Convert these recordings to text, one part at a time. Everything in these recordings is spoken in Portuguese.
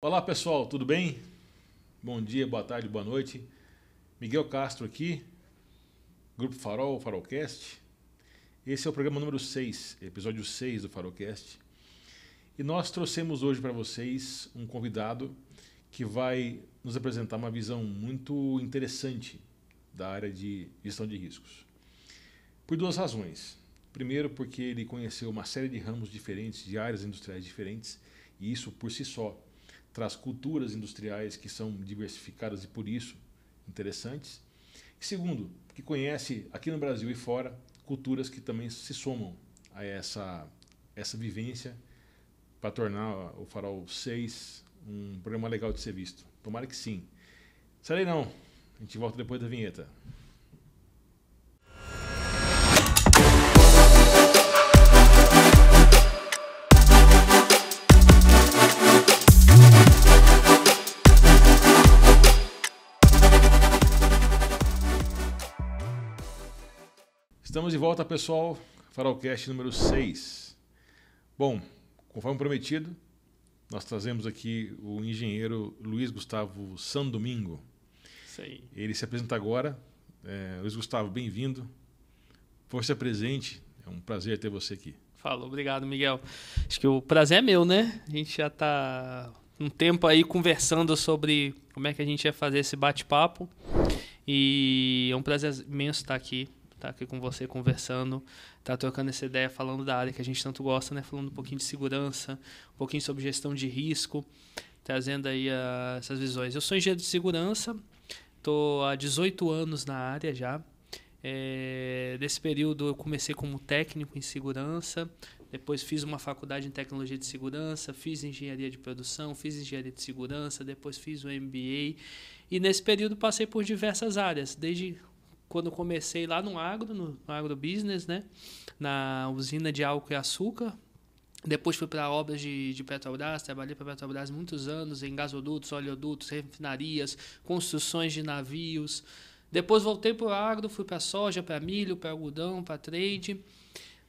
Olá pessoal, tudo bem? Bom dia, boa tarde, boa noite. Miguel Castro aqui, Grupo Farol, Farolcast. Esse é o programa número 6, episódio 6 do Farolcast. E nós trouxemos hoje para vocês um convidado que vai nos apresentar uma visão muito interessante da área de gestão de riscos. Por duas razões. Primeiro, porque ele conheceu uma série de ramos diferentes, de áreas industriais diferentes, e isso por si só traz culturas industriais que são diversificadas e por isso interessantes. E segundo, que conhece aqui no Brasil e fora culturas que também se somam a essa vivência para tornar o Farol 6 um programa legal de ser visto. Tomara que sim. Sai daí não, a gente volta depois da vinheta. Estamos de volta, pessoal. Farolcast número 6. Bom, conforme prometido, nós trazemos aqui o engenheiro Luiz Gustavo Sandomingo. Isso aí. Ele se apresenta agora. Luiz Gustavo, bem-vindo. Força presente. É um prazer ter você aqui. Falou, obrigado, Miguel. Acho que o prazer é meu, né? A gente já está um tempo aí conversando sobre como é que a gente ia fazer esse bate-papo. E é um prazer imenso estar aqui com você conversando, tá trocando essa ideia, falando da área que a gente tanto gosta, né? Falando um pouquinho de segurança, um pouquinho sobre gestão de risco, trazendo aí essas visões. Eu sou engenheiro de segurança, estou há 18 anos na área já. Nesse período eu comecei como técnico em segurança, depois fiz uma faculdade em tecnologia de segurança, fiz engenharia de produção, fiz engenharia de segurança, depois fiz o MBA e nesse período passei por diversas áreas, desde quando comecei lá no agrobusiness, né? Na usina de álcool e açúcar. Depois fui para obras de Petrobras, trabalhei para Petrobras muitos anos em gasodutos, oleodutos, refinarias, construções de navios. Depois voltei para o agro, fui para soja, para milho, para algodão, para trade.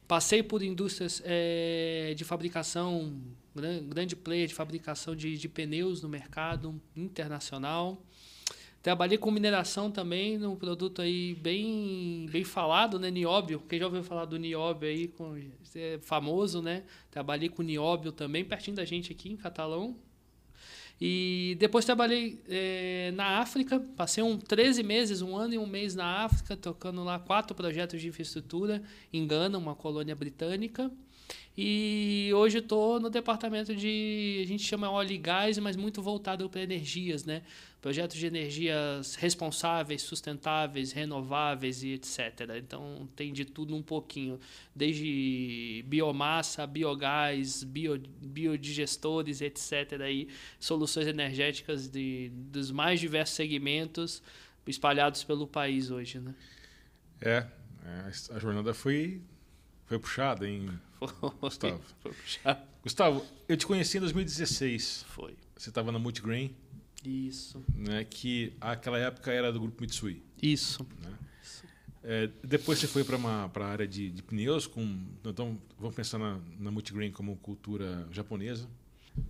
Passei por indústrias de fabricação, grande player de fabricação de pneus no mercado internacional. Trabalhei com mineração também, num produto aí bem falado, né? Nióbio. Quem já ouviu falar do nióbio aí, é famoso, né? Trabalhei com nióbio também, pertinho da gente aqui em Catalão. E depois trabalhei na África, passei 13 meses, 1 ano e 1 mês na África, tocando lá 4 projetos de infraestrutura em Gana, uma colônia britânica. E hoje estou no departamento a gente chama óleo e gás, mas muito voltado para energias, né? Projetos de energias responsáveis, sustentáveis, renováveis e etc. Então tem de tudo um pouquinho, desde biomassa, biogás, biodigestores, etc. Aí, soluções energéticas dos mais diversos segmentos espalhados pelo país hoje, né? A jornada foi puxada, hein, Gustavo? Foi puxado. Gustavo, eu te conheci em 2016. Foi. Você estava na Multigrain. Isso. Né, que naquela época era do grupo Mitsui. Isso. Né? Depois você foi para a área de pneus. Então, vamos pensar na Multigrain como cultura japonesa.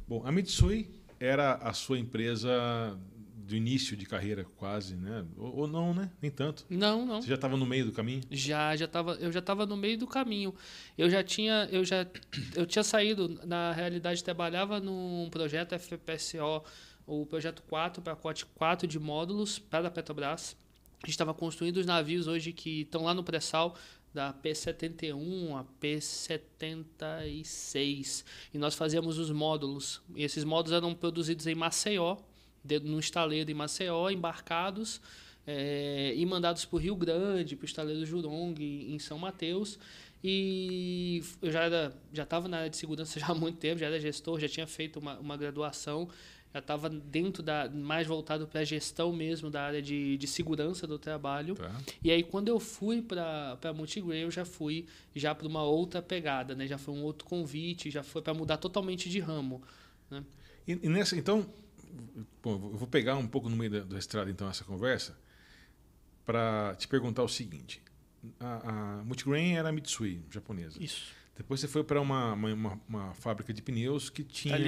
Bom, a Mitsui era a sua empresa do início de carreira quase, né? Ou não, né? Nem tanto. Não. Você já estava no meio do caminho? Eu já estava no meio do caminho. Eu tinha saído, na realidade, trabalhava num projeto FPSO, o projeto 4, pacote 4 de módulos para a Petrobras. A gente estava construindo os navios hoje que estão lá no pré-sal, da P-71 a P-76. E nós fazíamos os módulos. E esses módulos eram produzidos em Maceió, no estaleiro em Maceió, embarcados e mandados para o Rio Grande, para o estaleiro Jurong, em São Mateus. E eu já estava na área de segurança já há muito tempo, já era gestor, já tinha feito uma graduação, já estava dentro mais voltado para a gestão mesmo da área de segurança do trabalho. Tá. E aí, quando eu fui para a Multigrain, eu já fui para uma outra pegada, né? Já foi um outro convite, já foi para mudar totalmente de ramo, né? E nessa, então, bom, eu vou pegar um pouco no meio da estrada, então, essa conversa, para te perguntar o seguinte. A Multigrain era a Mitsui, japonesa. Isso. Depois você foi para uma fábrica de pneus que tinha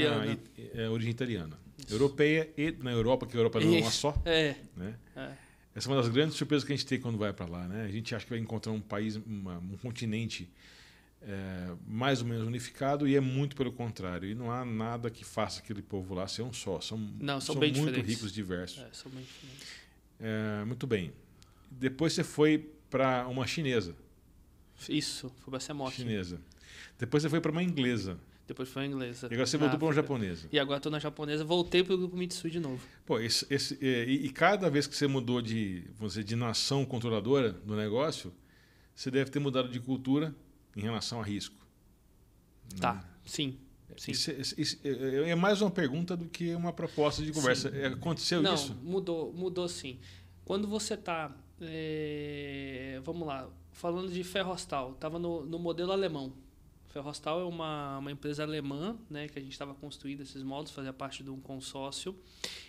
origem italiana. Isso. Europeia e na Europa, que a Europa não é uma só. Né? Essa é uma das grandes surpresas que a gente tem quando vai para lá. Né? A gente acha que vai encontrar um país, um continente mais ou menos unificado, e é muito pelo contrário. E não há nada que faça aquele povo lá ser um só. São bem muito diferentes. Ricos e diversos. São bem diferentes. Muito bem. Depois você foi para uma chinesa. Isso, foi para ser moto. Chinesa. Depois você foi para uma inglesa. Depois foi a inglesa. E agora você voltou para uma japonesa. E agora estou na japonesa, voltei para o Grupo Mitsui de novo. Pô, e cada vez que você mudou de nação controladora do negócio, você deve ter mudado de cultura em relação a risco. Tá, sim. É mais uma pergunta do que uma proposta de conversa. Aconteceu isso? Não, mudou sim. Quando você está, vamos lá, falando de Ferrostal, estava no modelo alemão. Ferrostal é uma empresa alemã, né, que a gente estava construindo esses módulos, fazia parte de um consórcio.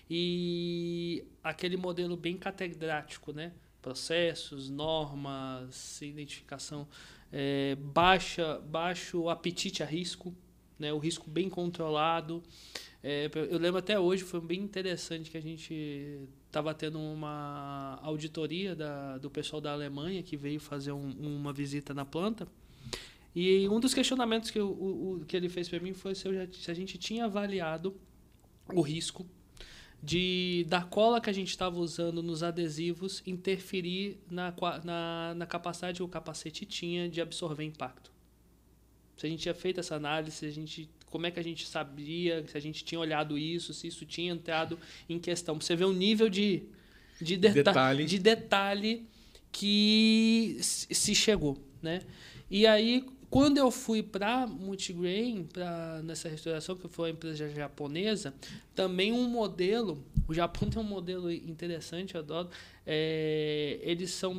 E aquele modelo bem catedrático, né? Processos, normas, identificação, baixo apetite a risco, né? O risco bem controlado. Eu lembro até hoje, foi bem interessante que a gente estava tendo uma auditoria do pessoal da Alemanha que veio fazer uma visita na planta. E um dos questionamentos que ele fez para mim foi se a gente tinha avaliado o risco da cola que a gente estava usando nos adesivos interferir na capacidade que o capacete tinha de absorver impacto. Se a gente tinha feito essa análise, como é que a gente sabia, se a gente tinha olhado isso, se isso tinha entrado em questão. Você vê um nível de detalhe que se chegou, né? E aí, quando eu fui para Multigrain, nessa restauração, que foi uma empresa japonesa, também um modelo, o Japão tem um modelo interessante, eu adoro, eles são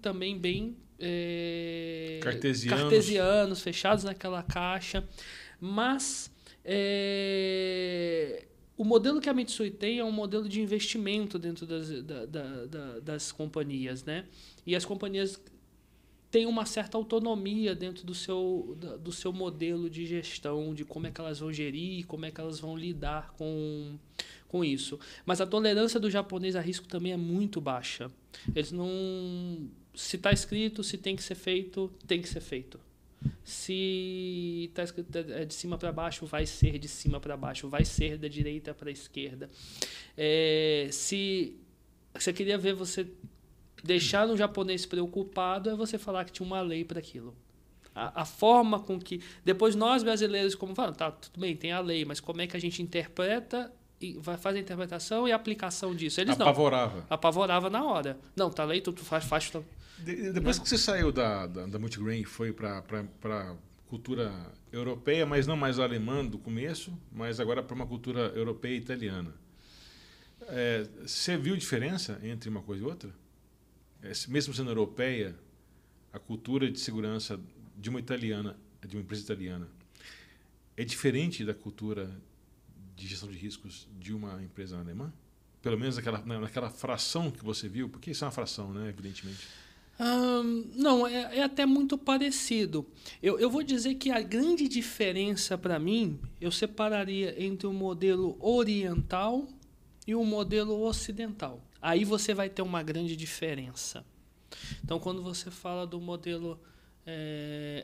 também bem cartesianos, fechados naquela caixa, mas o modelo que a Mitsui tem é um modelo de investimento dentro das companhias, né? E as companhias tem uma certa autonomia dentro do seu modelo de gestão, de como é que elas vão gerir, como é que elas vão lidar com isso. Mas a tolerância do japonês a risco também é muito baixa. Eles não... Se está escrito, se tem que ser feito, tem que ser feito. Se está escrito de cima para baixo, vai ser de cima para baixo, vai ser da direita para a esquerda. Se você queria ver você... Deixar um japonês preocupado é você falar que tinha uma lei para aquilo. A forma com que... Depois nós brasileiros, como falamos, tá, tudo bem, tem a lei, mas como é que a gente interpreta e vai fazer a interpretação e a aplicação disso? Eles Apavorava. Apavorava na hora. Não, tá lei, tu faz. Depois que você saiu da Multigrain e foi para cultura europeia, mas não mais alemã do começo, mas agora para uma cultura europeia e italiana. Você viu diferença entre uma coisa e outra? Mesmo sendo europeia, a cultura de segurança de uma empresa italiana, é diferente da cultura de gestão de riscos de uma empresa alemã? Pelo menos naquela fração que você viu, porque isso é uma fração, né, evidentemente. Não, é até muito parecido. Eu vou dizer que a grande diferença para mim, eu separaria entre o modelo oriental e o modelo ocidental. Aí você vai ter uma grande diferença. Então, quando você fala do modelo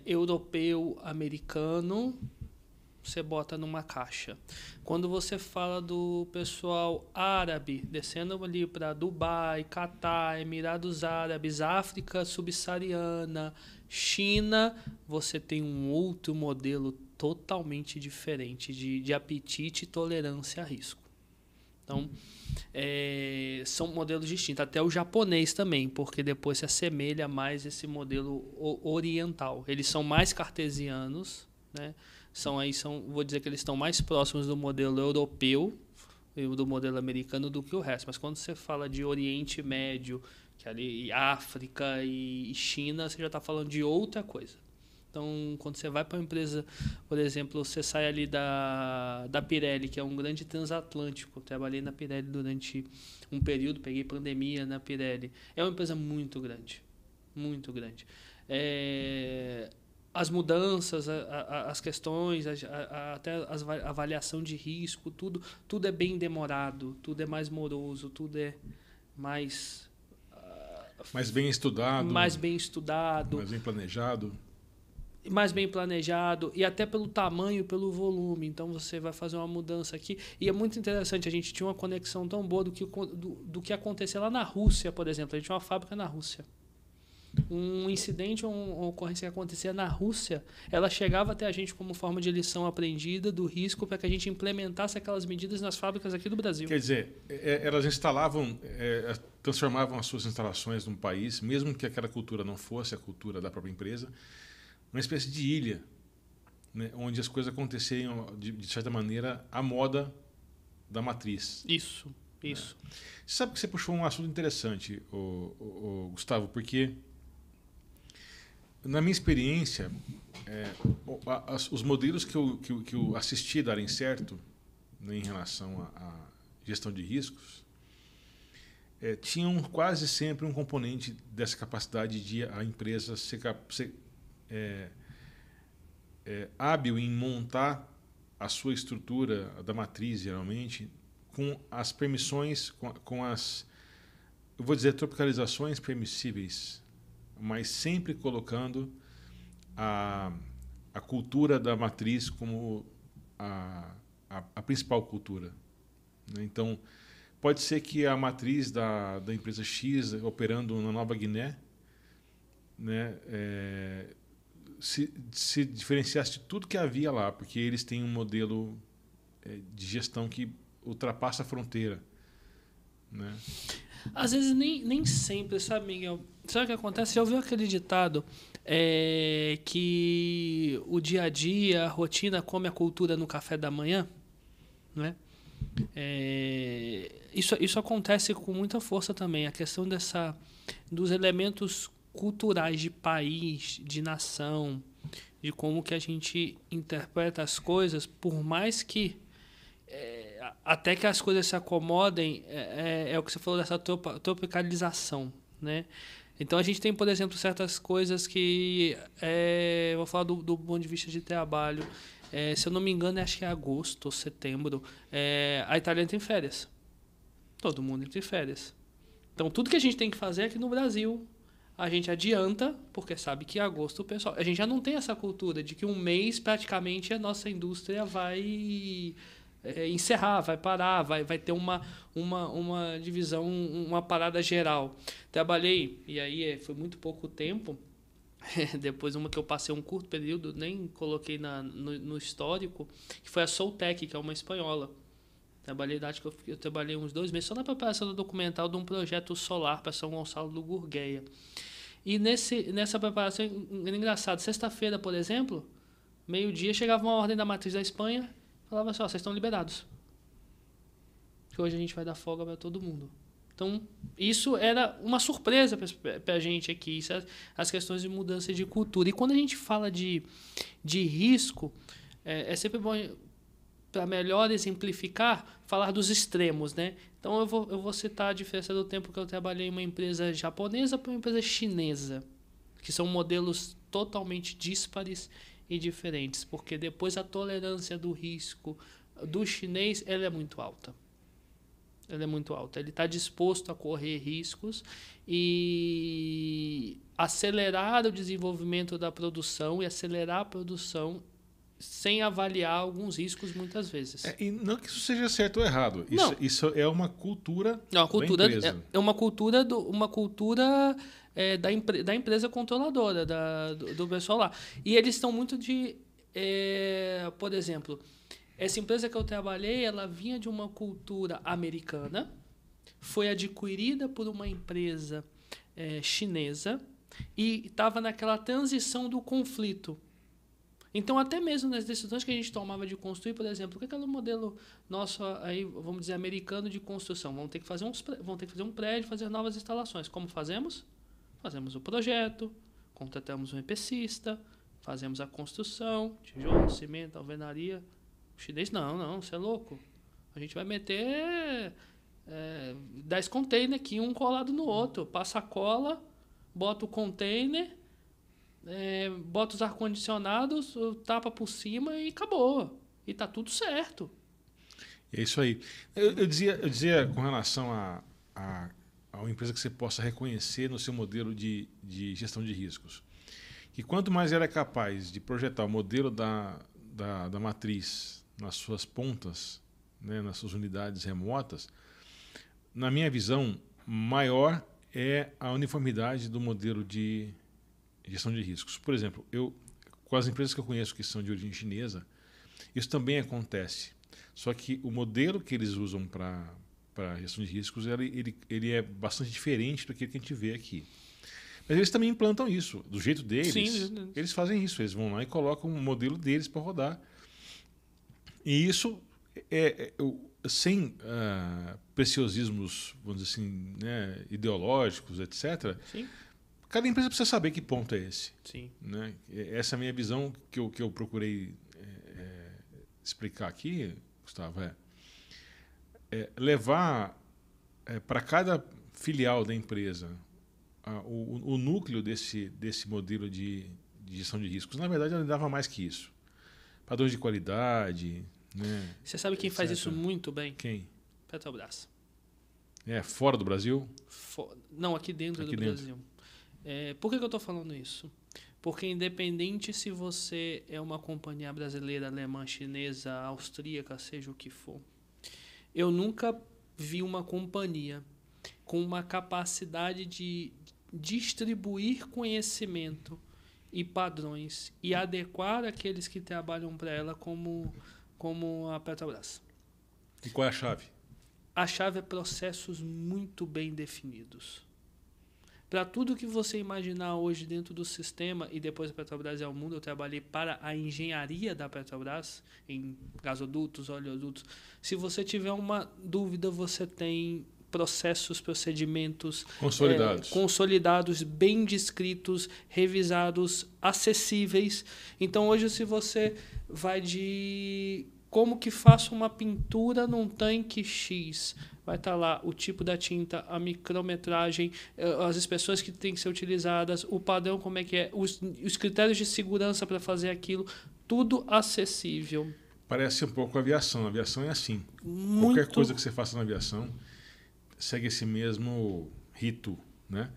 europeu-americano, você bota numa caixa. Quando você fala do pessoal árabe, descendo ali para Dubai, Catar, Emirados Árabes, África subsaariana, China, você tem um outro modelo totalmente diferente de apetite e tolerância a risco. Então, são modelos distintos. Até o japonês também, porque depois se assemelha mais esse modelo oriental. Eles são mais cartesianos, né? Vou dizer que eles estão mais próximos do modelo europeu e do modelo americano do que o resto. Mas quando você fala de Oriente Médio, que ali África e China, você já está falando de outra coisa. Então, quando você vai para uma empresa, por exemplo, você sai ali da Pirelli, que é um grande transatlântico. Trabalhei na Pirelli durante um período, peguei pandemia na Pirelli. É uma empresa muito grande, muito grande. as mudanças, as questões, até a avaliação de risco, tudo é bem demorado, tudo é mais moroso, tudo é mais bem estudado. Mais bem estudado. Mais bem planejado e até pelo tamanho, pelo volume. Então você vai fazer uma mudança aqui. E é muito interessante, a gente tinha uma conexão tão boa do que acontecia lá na Rússia, por exemplo. A gente tinha uma fábrica na Rússia. Um incidente ou uma ocorrência que acontecia na Rússia, ela chegava até a gente como forma de lição aprendida do risco para que a gente implementasse aquelas medidas nas fábricas aqui do Brasil. Quer dizer, elas transformavam as suas instalações num país, mesmo que aquela cultura não fosse a cultura da própria empresa, uma espécie de ilha, né, onde as coisas aconteciam de certa maneira à moda da matriz. Isso. Você sabe que você puxou um assunto interessante, Gustavo, porque na minha experiência, os modelos que eu assisti darem certo, né, em relação à gestão de riscos, tinham quase sempre um componente dessa capacidade de a empresa ser hábil em montar a sua estrutura da matriz, geralmente, com as permissões, com as, eu vou dizer, tropicalizações permissíveis, mas sempre colocando a cultura da matriz como a principal cultura. Então, pode ser que a matriz da empresa X, operando na Nova Guiné, né, se diferenciasse de tudo que havia lá, porque eles têm um modelo de gestão que ultrapassa a fronteira, né? Às vezes nem sempre, sabe, Miguel? Sabe o que acontece? Já ouviu aquele ditado que o dia a dia, a rotina come a cultura no café da manhã? Né? Isso acontece com muita força também. A questão dos elementos culturais de país, de nação, de como que a gente interpreta as coisas, por mais que até que as coisas se acomodem, é o que você falou dessa tropicalização, né? Então a gente tem, por exemplo, certas coisas que eu vou falar do ponto de vista de trabalho. Se eu não me engano, acho que é agosto ou setembro, a Itália entra em férias. Todo mundo entra em férias. Então tudo que a gente tem que fazer aqui no Brasil, a gente adianta, porque sabe que em agosto o pessoal... A gente já não tem essa cultura de que um mês praticamente a nossa indústria vai encerrar, vai parar, vai ter uma divisão, uma parada geral. Trabalhei, e aí foi muito pouco tempo, depois uma que eu passei um curto período, nem coloquei no histórico, que foi a Soltec, que é uma espanhola. Acho que eu trabalhei uns 2 meses só na preparação do documental de um projeto solar para São Gonçalo do Gurgueia. E nessa preparação, era engraçado, sexta-feira, por exemplo, meio-dia, chegava uma ordem da matriz da Espanha, falava assim, vocês estão liberados. Que hoje a gente vai dar folga para todo mundo. Então, isso era uma surpresa para a gente aqui, as questões de mudança de cultura. E quando a gente fala de risco, é sempre bom, para melhor exemplificar, falar dos extremos, né? Então, eu vou citar a diferença do tempo que eu trabalhei em uma empresa japonesa para uma empresa chinesa, que são modelos totalmente díspares e diferentes, porque depois a tolerância do risco do chinês ela é muito alta. Ele é muito alto. Ele está disposto a correr riscos e acelerar o desenvolvimento da produção e acelerar a produção sem avaliar alguns riscos muitas vezes. E não que isso seja certo ou errado. Isso é uma cultura, da empresa. É uma cultura, da empresa controladora, do pessoal lá. E eles estão muito por exemplo... Essa empresa que eu trabalhei, ela vinha de uma cultura americana, foi adquirida por uma empresa chinesa e estava naquela transição do conflito. Então, até mesmo nas decisões que a gente tomava de construir, por exemplo, o que é aquele modelo nosso, aí, vamos dizer, americano de construção? Vamos ter que fazer um prédio, fazer novas instalações. Como fazemos? Fazemos o projeto, contratamos um EPCista, fazemos a construção, tijolo, cimento, alvenaria. O chinês, não, você é louco. A gente vai meter 10 containers aqui, um colado no outro. Passa a cola, bota o container, bota os ar-condicionados, tapa por cima e acabou. E tá tudo certo. É isso aí. Eu dizia com relação a uma empresa que você possa reconhecer no seu modelo de gestão de riscos. Que quanto mais ela é capaz de projetar o modelo da matriz nas suas pontas, né, nas suas unidades remotas, na minha visão, maior é a uniformidade do modelo de gestão de riscos. Por exemplo, com as empresas que eu conheço que são de origem chinesa, isso também acontece. Só que o modelo que eles usam para gestão de riscos ele é bastante diferente do que a gente vê aqui. Mas eles também implantam isso. Do jeito deles, sim, eles fazem isso. Eles vão lá e colocam um modelo deles para rodar. E isso sem preciosismos, vamos dizer assim, né, ideológicos, etc. Sim. Cada empresa precisa saber que ponto é esse. Sim. Né? Essa é a minha visão que eu procurei explicar aqui, Gustavo, levar para cada filial da empresa o núcleo desse modelo de gestão de riscos. Na verdade, ela dava mais que isso. Padrões de qualidade. Né, você sabe quem faz isso muito bem? Quem? Petrobras. Fora do Brasil? Não, aqui dentro do Brasil. Por que eu estou falando isso? Porque independente se você é uma companhia brasileira, alemã, chinesa, austríaca, seja o que for, eu nunca vi uma companhia com uma capacidade de distribuir conhecimento e padrões e adequar aqueles que trabalham para ela como a Petrobras. E qual é a chave? A chave é processos muito bem definidos. Para tudo que você imaginar hoje dentro do sistema, e depois a Petrobras é o mundo, eu trabalhei para a engenharia da Petrobras, em gasodutos, oleodutos. Se você tiver uma dúvida, você tem processos, procedimentos consolidados, bem descritos, revisados, acessíveis. Então, hoje, se você vai de como que faço uma pintura num tanque X, vai estar lá o tipo da tinta, a micrometragem, as espessões que têm que ser utilizadas, o padrão, como é que é, os critérios de segurança para fazer aquilo, tudo acessível. Parece um pouco aviação. A aviação é assim. Qualquer coisa que você faça na aviação segue esse mesmo rito, né?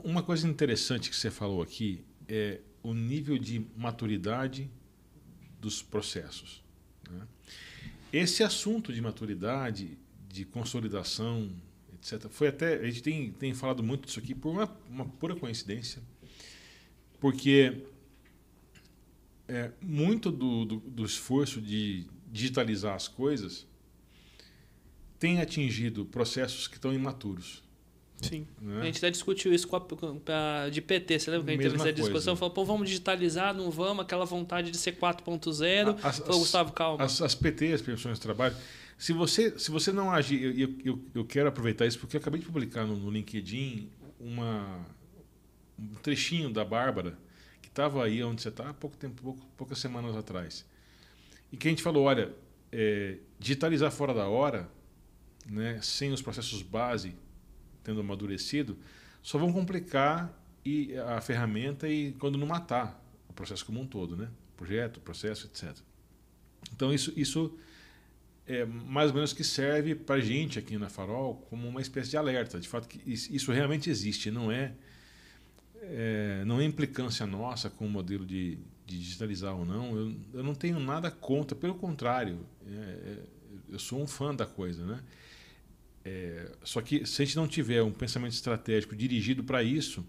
Uma coisa interessante que você falou aqui é o nível de maturidade dos processos. Né? Esse assunto de maturidade, de consolidação, etc., a gente tem falado muito disso aqui por uma pura coincidência, porque muito do esforço de digitalizar as coisas tem atingido processos que estão imaturos. Sim. Né? A gente até discutiu isso de PT. Você lembra que a gente teve essa discussão? Falou, pô, vamos digitalizar, não vamos, aquela vontade de ser 4.0. Falou, Gustavo, calma. As PT, as Pensões de Trabalho, se você não agir... Eu quero aproveitar isso porque eu acabei de publicar no LinkedIn um trechinho da Bárbara, que estava aí onde você está há poucas semanas atrás. E que a gente falou, olha, digitalizar fora da hora, né, sem os processos base tendo amadurecido, só vão complicar a ferramenta e quando não matar o processo como um todo, né? Projeto, processo, etc. Então isso é mais ou menos que serve para a gente aqui na Farol como uma espécie de alerta. De fato, que isso realmente existe, não é implicância nossa com o modelo de digitalizar ou não. Eu não tenho nada contra, pelo contrário, eu sou um fã da coisa, né? Só que se a gente não tiver um pensamento estratégico dirigido para isso,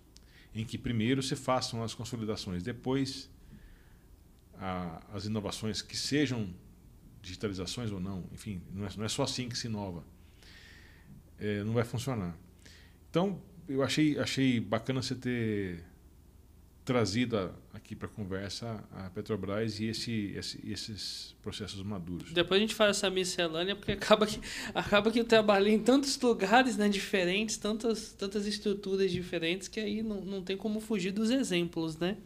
em que primeiro se façam as consolidações, depois as inovações que sejam digitalizações ou não, enfim, não é só assim que se inova, não vai funcionar. Então, eu achei bacana você ter trazido aqui para a conversa a Petrobras e esses processos maduros. Depois a gente faz essa miscelânea, porque acaba que eu trabalhei em tantos lugares, né, diferentes, tantas estruturas diferentes, que aí não tem como fugir dos exemplos, né?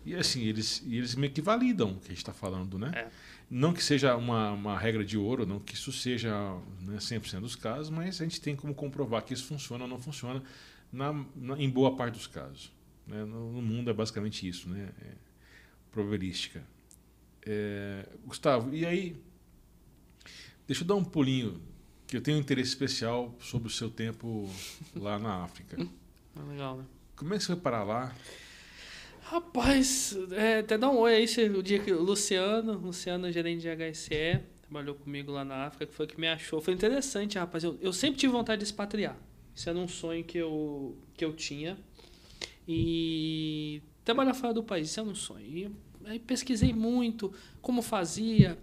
E assim, eles meio que validam o que a gente está falando, né? Não que seja uma regra de ouro, não que isso seja, né, 100% dos casos, mas a gente tem como comprovar que isso funciona ou não funciona em boa parte dos casos. né? No mundo é basicamente isso, né? Probabilística. Gustavo, e aí, deixa eu dar um pulinho, que eu tenho um interesse especial sobre o seu tempo lá na África. Legal, né? Como é que você foi parar lá? Rapaz, até dá um oi aí, o dia que o Luciano, gerente de HSE, trabalhou comigo lá na África, que foi que me achou. Foi interessante, rapaz. Eu sempre tive vontade de expatriar. Isso era um sonho que eu tinha. E trabalhar fora do país, isso era um sonho. E aí pesquisei muito como fazia.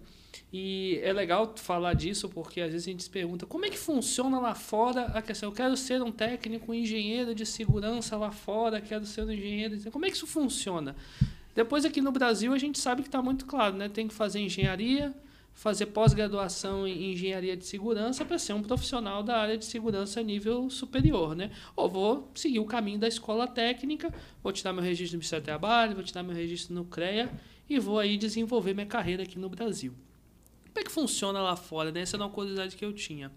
E é legal falar disso porque às vezes a gente se pergunta como é que funciona lá fora a questão. Eu quero ser um técnico, um engenheiro de segurança lá fora, quero ser um engenheiro. Como é que isso funciona? Depois aqui no Brasil a gente sabe que está muito claro, né? Tem que fazer engenharia, fazer pós-graduação em engenharia de segurança para ser um profissional da área de segurança a nível superior, né? Ou vou seguir o caminho da escola técnica, vou tirar meu registro no Ministério do Trabalho, vou tirar meu registro no CREA e vou aí desenvolver minha carreira aqui no Brasil. Como é que funciona lá fora, né? Essa é uma curiosidade que eu tinha.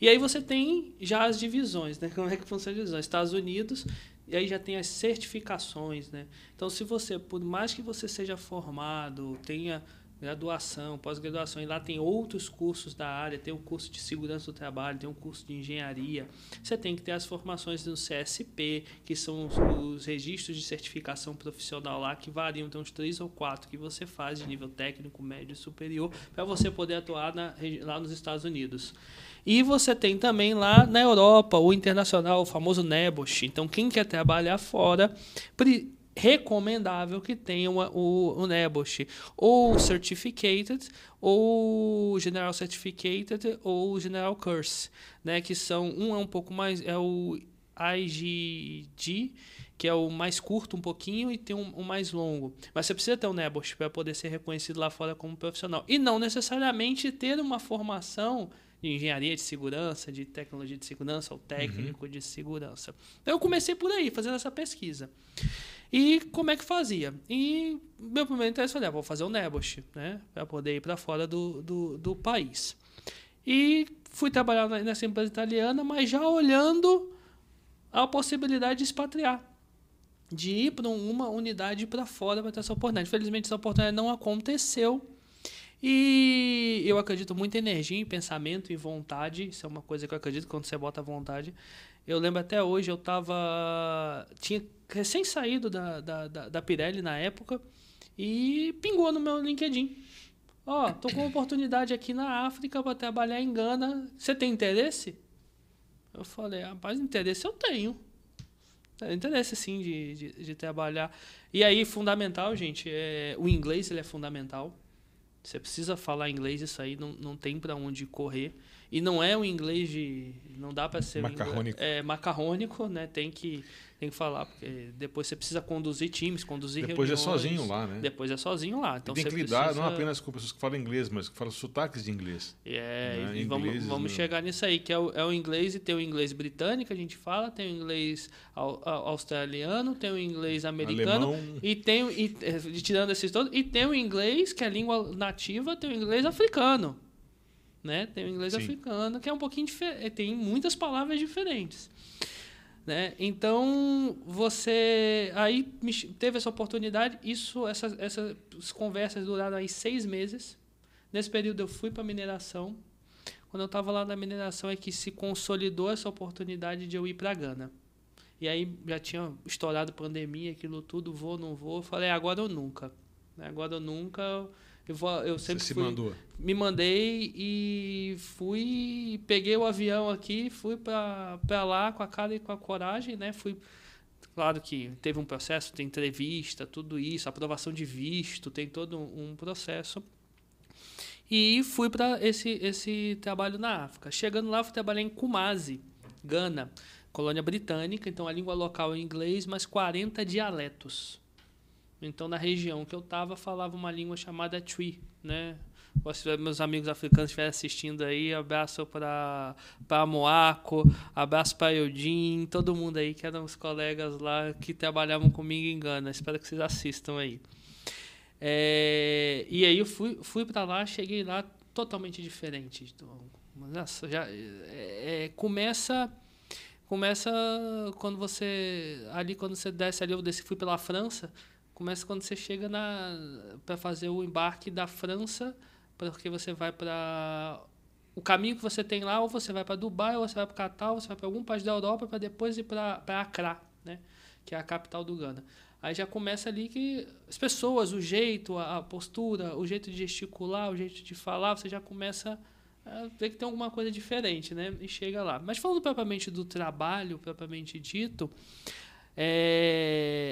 E aí você tem já as divisões, né? Como é que funciona a divisão? Estados Unidos, e aí já tem as certificações, né? Então, se você, por mais que você seja formado, tenha graduação, pós-graduação, e lá tem outros cursos da área, tem o curso de segurança do trabalho, tem o curso de engenharia, você tem que ter as formações do CSP, que são os registros de certificação profissional lá, que variam, tem uns 3 ou 4 que você faz de nível técnico, médio e superior, para você poder atuar lá nos Estados Unidos. E você tem também lá na Europa, o internacional, o famoso NEBOSH. Então, quem quer trabalhar fora, recomendável que tenha o NEBOSH, ou Certificated, ou General Certificated, ou General Course, né? Que são, é um pouco mais, é o IGG, que é o mais curto um pouquinho, e tem um mais longo. Mas você precisa ter um NEBOSH para poder ser reconhecido lá fora como profissional. E não necessariamente ter uma formação de engenharia de segurança, de tecnologia de segurança, ou técnico de segurança. Então, eu comecei por aí, fazendo essa pesquisa. E como é que fazia? E meu primeiro interesse foi, vou fazer o NEBOSH, né, para poder ir para fora do país. E fui trabalhar nessa empresa italiana, mas já olhando a possibilidade de expatriar, de ir para uma unidade para fora para ter essa oportunidade. Infelizmente, essa oportunidade não aconteceu. E eu acredito muito em energia, em pensamento, em vontade. Isso é uma coisa que eu acredito quando você bota vontade. Eu lembro até hoje, tinha recém saído da Pirelli na época e pingou no meu LinkedIn. Tô com uma oportunidade aqui na África para trabalhar em Gana. Você tem interesse? Eu falei, rapaz, interesse eu tenho. Interesse sim de trabalhar. E aí, fundamental, gente, o inglês ele é fundamental. Você precisa falar inglês, isso aí não tem para onde correr. E não é um inglês não dá para ser macarrônico. Macarrônico, né? Tem que falar, porque depois você precisa conduzir times, conduzir depois reuniões. Depois é sozinho lá, né? Depois é sozinho lá. Então tem que lidar não apenas com pessoas que falam inglês, mas que falam sotaques de inglês. Né? E vamos chegar nisso aí, que é o inglês, e tem o inglês britânico, a gente fala, tem o inglês australiano, tem o inglês americano, alemão. Tirando esses todos, e tem o inglês, que é a língua nativa, tem o inglês africano. Né? Tem o inglês africano, que é um pouquinho diferente, tem muitas palavras diferentes. Né? Então, você aí teve essa oportunidade, essas conversas duraram aí 6 meses. Nesse período eu fui para a mineração. Quando eu estava lá na mineração é que se consolidou essa oportunidade de eu ir para Gana. E aí já tinha estourado pandemia, aquilo tudo, vou, não vou. Falei, agora ou nunca. Agora ou nunca. Eu sempre me mandei e fui, peguei o avião aqui, fui para lá com a cara e com a coragem, né? Claro que teve um processo, tem entrevista, tudo isso, aprovação de visto, tem todo um processo. E fui para esse trabalho na África. Chegando lá, fui trabalhar em Kumasi, Gana, colônia britânica, então a língua local é inglês, mas 40 dialetos. Então, na região que eu estava, falava uma língua chamada Twi, né? Se meus amigos africanos estiverem assistindo aí, abraço para Moaco, abraço para Eudin, todo mundo aí, que eram os colegas lá que trabalhavam comigo em Gana. Espero que vocês assistam aí. E aí eu fui para lá, cheguei lá totalmente diferente. Então, nossa, já começa começa quando você desce ali, eu desci, fui pela França, começa quando você chega para fazer o embarque da França, porque você vai para o caminho que você tem lá, ou você vai para Dubai, ou você vai para Catar, ou você vai para algum país da Europa, para depois ir para Accra, né? Que é a capital do Ghana. Aí já começa ali que as pessoas, o jeito, a postura, o jeito de gesticular, o jeito de falar, você já começa a ver que tem alguma coisa diferente, né? E chega lá. Mas falando propriamente do trabalho, propriamente dito,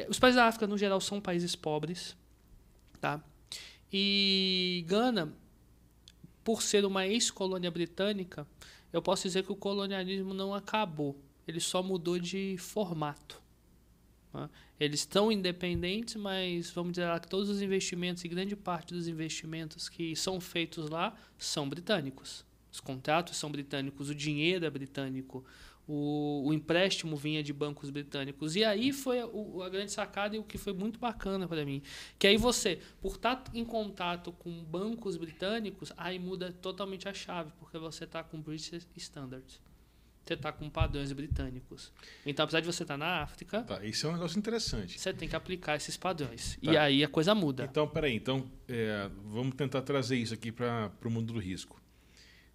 os países da África, no geral, são países pobres, tá? E Gana, por ser uma ex-colônia britânica, eu posso dizer que o colonialismo não acabou. Ele só mudou de formato. Tá? Eles estão independentes, mas vamos dizer lá que todos os investimentos e grande parte dos investimentos que são feitos lá são britânicos. Os contratos são britânicos, o dinheiro é britânico, o empréstimo vinha de bancos britânicos. E aí foi a grande sacada e o que foi muito bacana para mim. Que aí você, por estar em contato com bancos britânicos, aí muda totalmente a chave, porque você está com British Standards. Você está com padrões britânicos. Então, apesar de você estar na África... Tá, isso é um negócio interessante. Você tem que aplicar esses padrões. Tá. E aí a coisa muda. Então, peraí. Vamos tentar trazer isso aqui para o mundo do risco.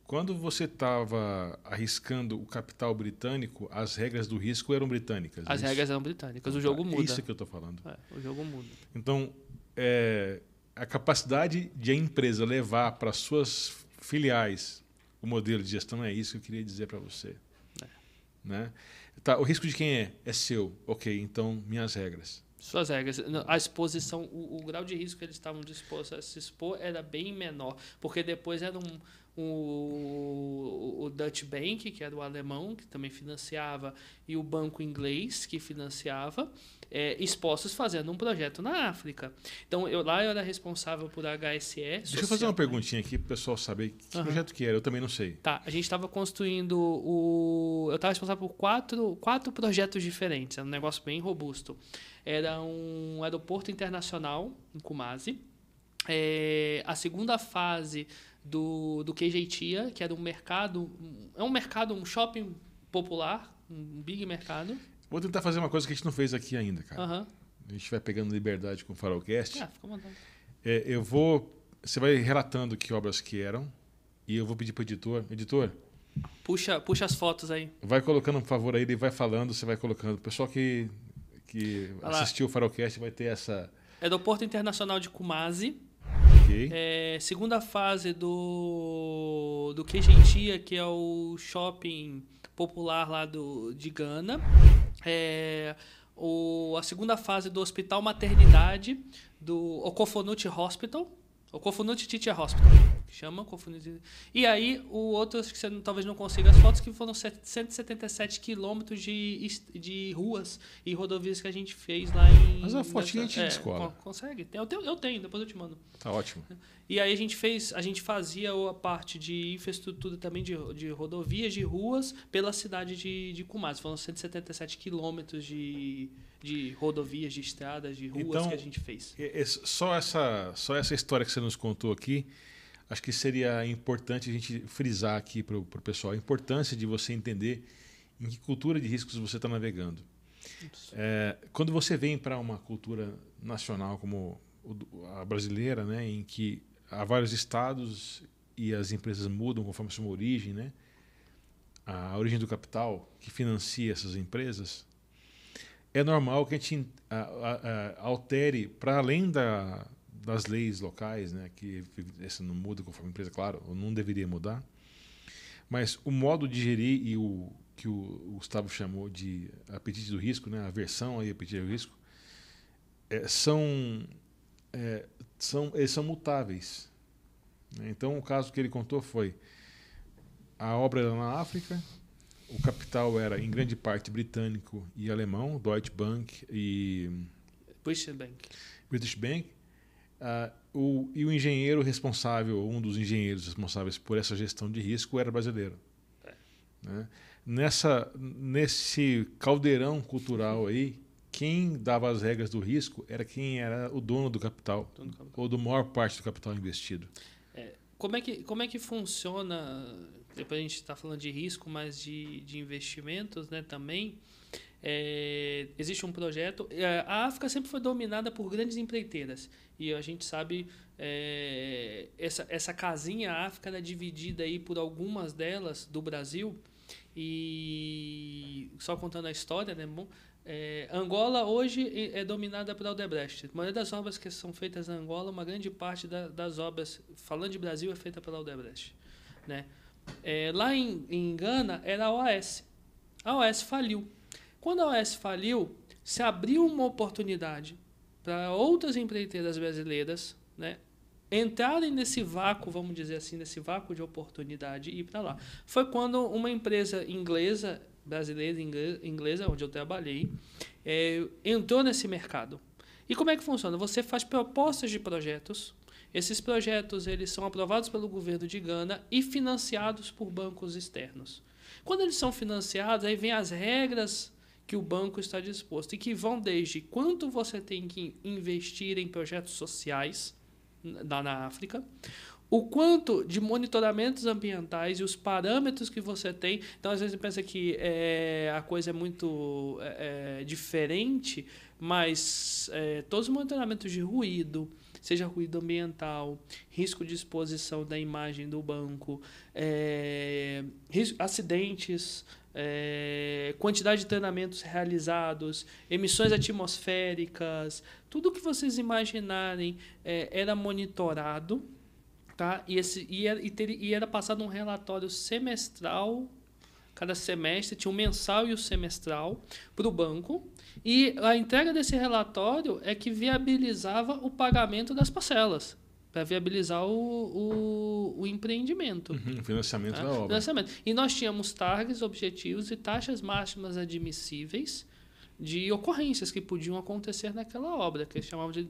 Quando você estava arriscando o capital britânico, as regras do risco eram britânicas. As regras eram britânicas. O jogo muda. É isso que eu estou falando. O jogo muda. Então, a capacidade de a empresa levar para suas filiais o modelo de gestão é isso que eu queria dizer para você. Né? Tá, o risco de quem é? É seu. Ok, então minhas regras. Suas regras. A exposição, o grau de risco que eles estavam dispostos a se expor era bem menor. Porque depois era o Dutch Bank, que era o alemão, que também financiava, e o banco inglês, que financiava, expostos fazendo um projeto na África. Então, eu era responsável por HSE. Deixa eu fazer uma perguntinha aqui para o pessoal saber que projeto que era. Eu também não sei. Tá, a gente estava construindo eu estava responsável por quatro projetos diferentes. Era um negócio bem robusto. Era um aeroporto internacional em Kumasi. A segunda fase do KJTIA, que era um mercado, um shopping popular, um big mercado. Vou tentar fazer uma coisa que a gente não fez aqui ainda, cara. A gente vai pegando liberdade com o Farolcast. Fica à vontade. Você vai relatando que obras que eram e eu vou pedir para o editor, puxa as fotos aí. Vai colocando, por favor, aí, ele vai falando, você vai colocando. O pessoal que assistiu o Farolcast vai ter essa... Aeroporto Internacional de Kumasi. Okay. Segunda fase do KJTIA, que é o shopping popular lá de Gana. A segunda fase do Hospital Maternidade, do Okofonuti Hospital. Okofonuti Teaching Hospital, que chama Okofonuti. E aí, o outro, acho que você talvez não consiga as fotos, que foram 177 quilômetros de ruas e rodovias que a gente fez lá em... Mas a fotinha a gente descola. Consegue? Eu tenho, depois eu te mando. Tá ótimo. E aí a gente fazia a parte de infraestrutura também de rodovias, de ruas, pela cidade de Kumasi. Foram 177 quilômetros de rodovias, de estradas, de ruas então, que a gente fez. Só essa história que você nos contou aqui, acho que seria importante a gente frisar aqui para o pessoal a importância de você entender em que cultura de riscos você está navegando. Quando você vem para uma cultura nacional como a brasileira, né, em que há vários estados e as empresas mudam conforme a sua origem, né, a origem do capital que financia essas empresas, é normal que a gente altere para além das leis locais, né, que essa não muda conforme a empresa, claro, ou não deveria mudar, mas o modo de gerir e o que o Gustavo chamou de apetite do risco, né, aversão e apetite do risco, eles são mutáveis. Então, o caso que ele contou foi a obra era na África, o capital era em grande parte britânico e alemão, Deutsche Bank e British Bank. E o engenheiro responsável, um dos engenheiros responsáveis por essa gestão de risco era brasileiro. Né? Nesse caldeirão cultural aí, quem dava as regras do risco era quem era o dono do capital, ou da maior parte do capital investido. como é que funciona? Depois a gente está falando de risco, mas de investimentos, né, também. Existe um projeto. A África sempre foi dominada por grandes empreiteiras. E a gente sabe, essa casinha África é dividida aí por algumas delas do Brasil. E só contando a história, né? Angola hoje é dominada por Odebrecht. A maioria das obras que são feitas em Angola, uma grande parte das obras, falando de Brasil, é feita pela Odebrecht, né? Lá em Gana era a OAS. A OAS faliu. Quando a OAS faliu, se abriu uma oportunidade para outras empreiteiras brasileiras, né, entrarem nesse vácuo, vamos dizer assim, nesse vácuo de oportunidade e ir para lá. Foi quando uma empresa inglesa, brasileira inglesa, onde eu trabalhei, entrou nesse mercado. E como é que funciona? Você faz propostas de projetos. Esses projetos eles são aprovados pelo governo de Gana e financiados por bancos externos. Quando eles são financiados, aí vem as regras que o banco está disposto e que vão desde quanto você tem que investir em projetos sociais lá na África, o quanto de monitoramentos ambientais e os parâmetros que você tem. Então, às vezes, você pensa que a coisa é muito diferente, mas todos os monitoramentos de ruído, seja ruído ambiental, risco de exposição da imagem do banco, acidentes, quantidade de treinamentos realizados, emissões atmosféricas, tudo que vocês imaginarem era monitorado, tá? E era passado um relatório semestral. Cada semestre tinha o mensal e o semestral para o banco. E a entrega desse relatório é que viabilizava o pagamento das parcelas, para viabilizar o empreendimento. O financiamento da obra. Financiamento. E nós tínhamos targets, objetivos e taxas máximas admissíveis de ocorrências que podiam acontecer naquela obra, que eles chamavam de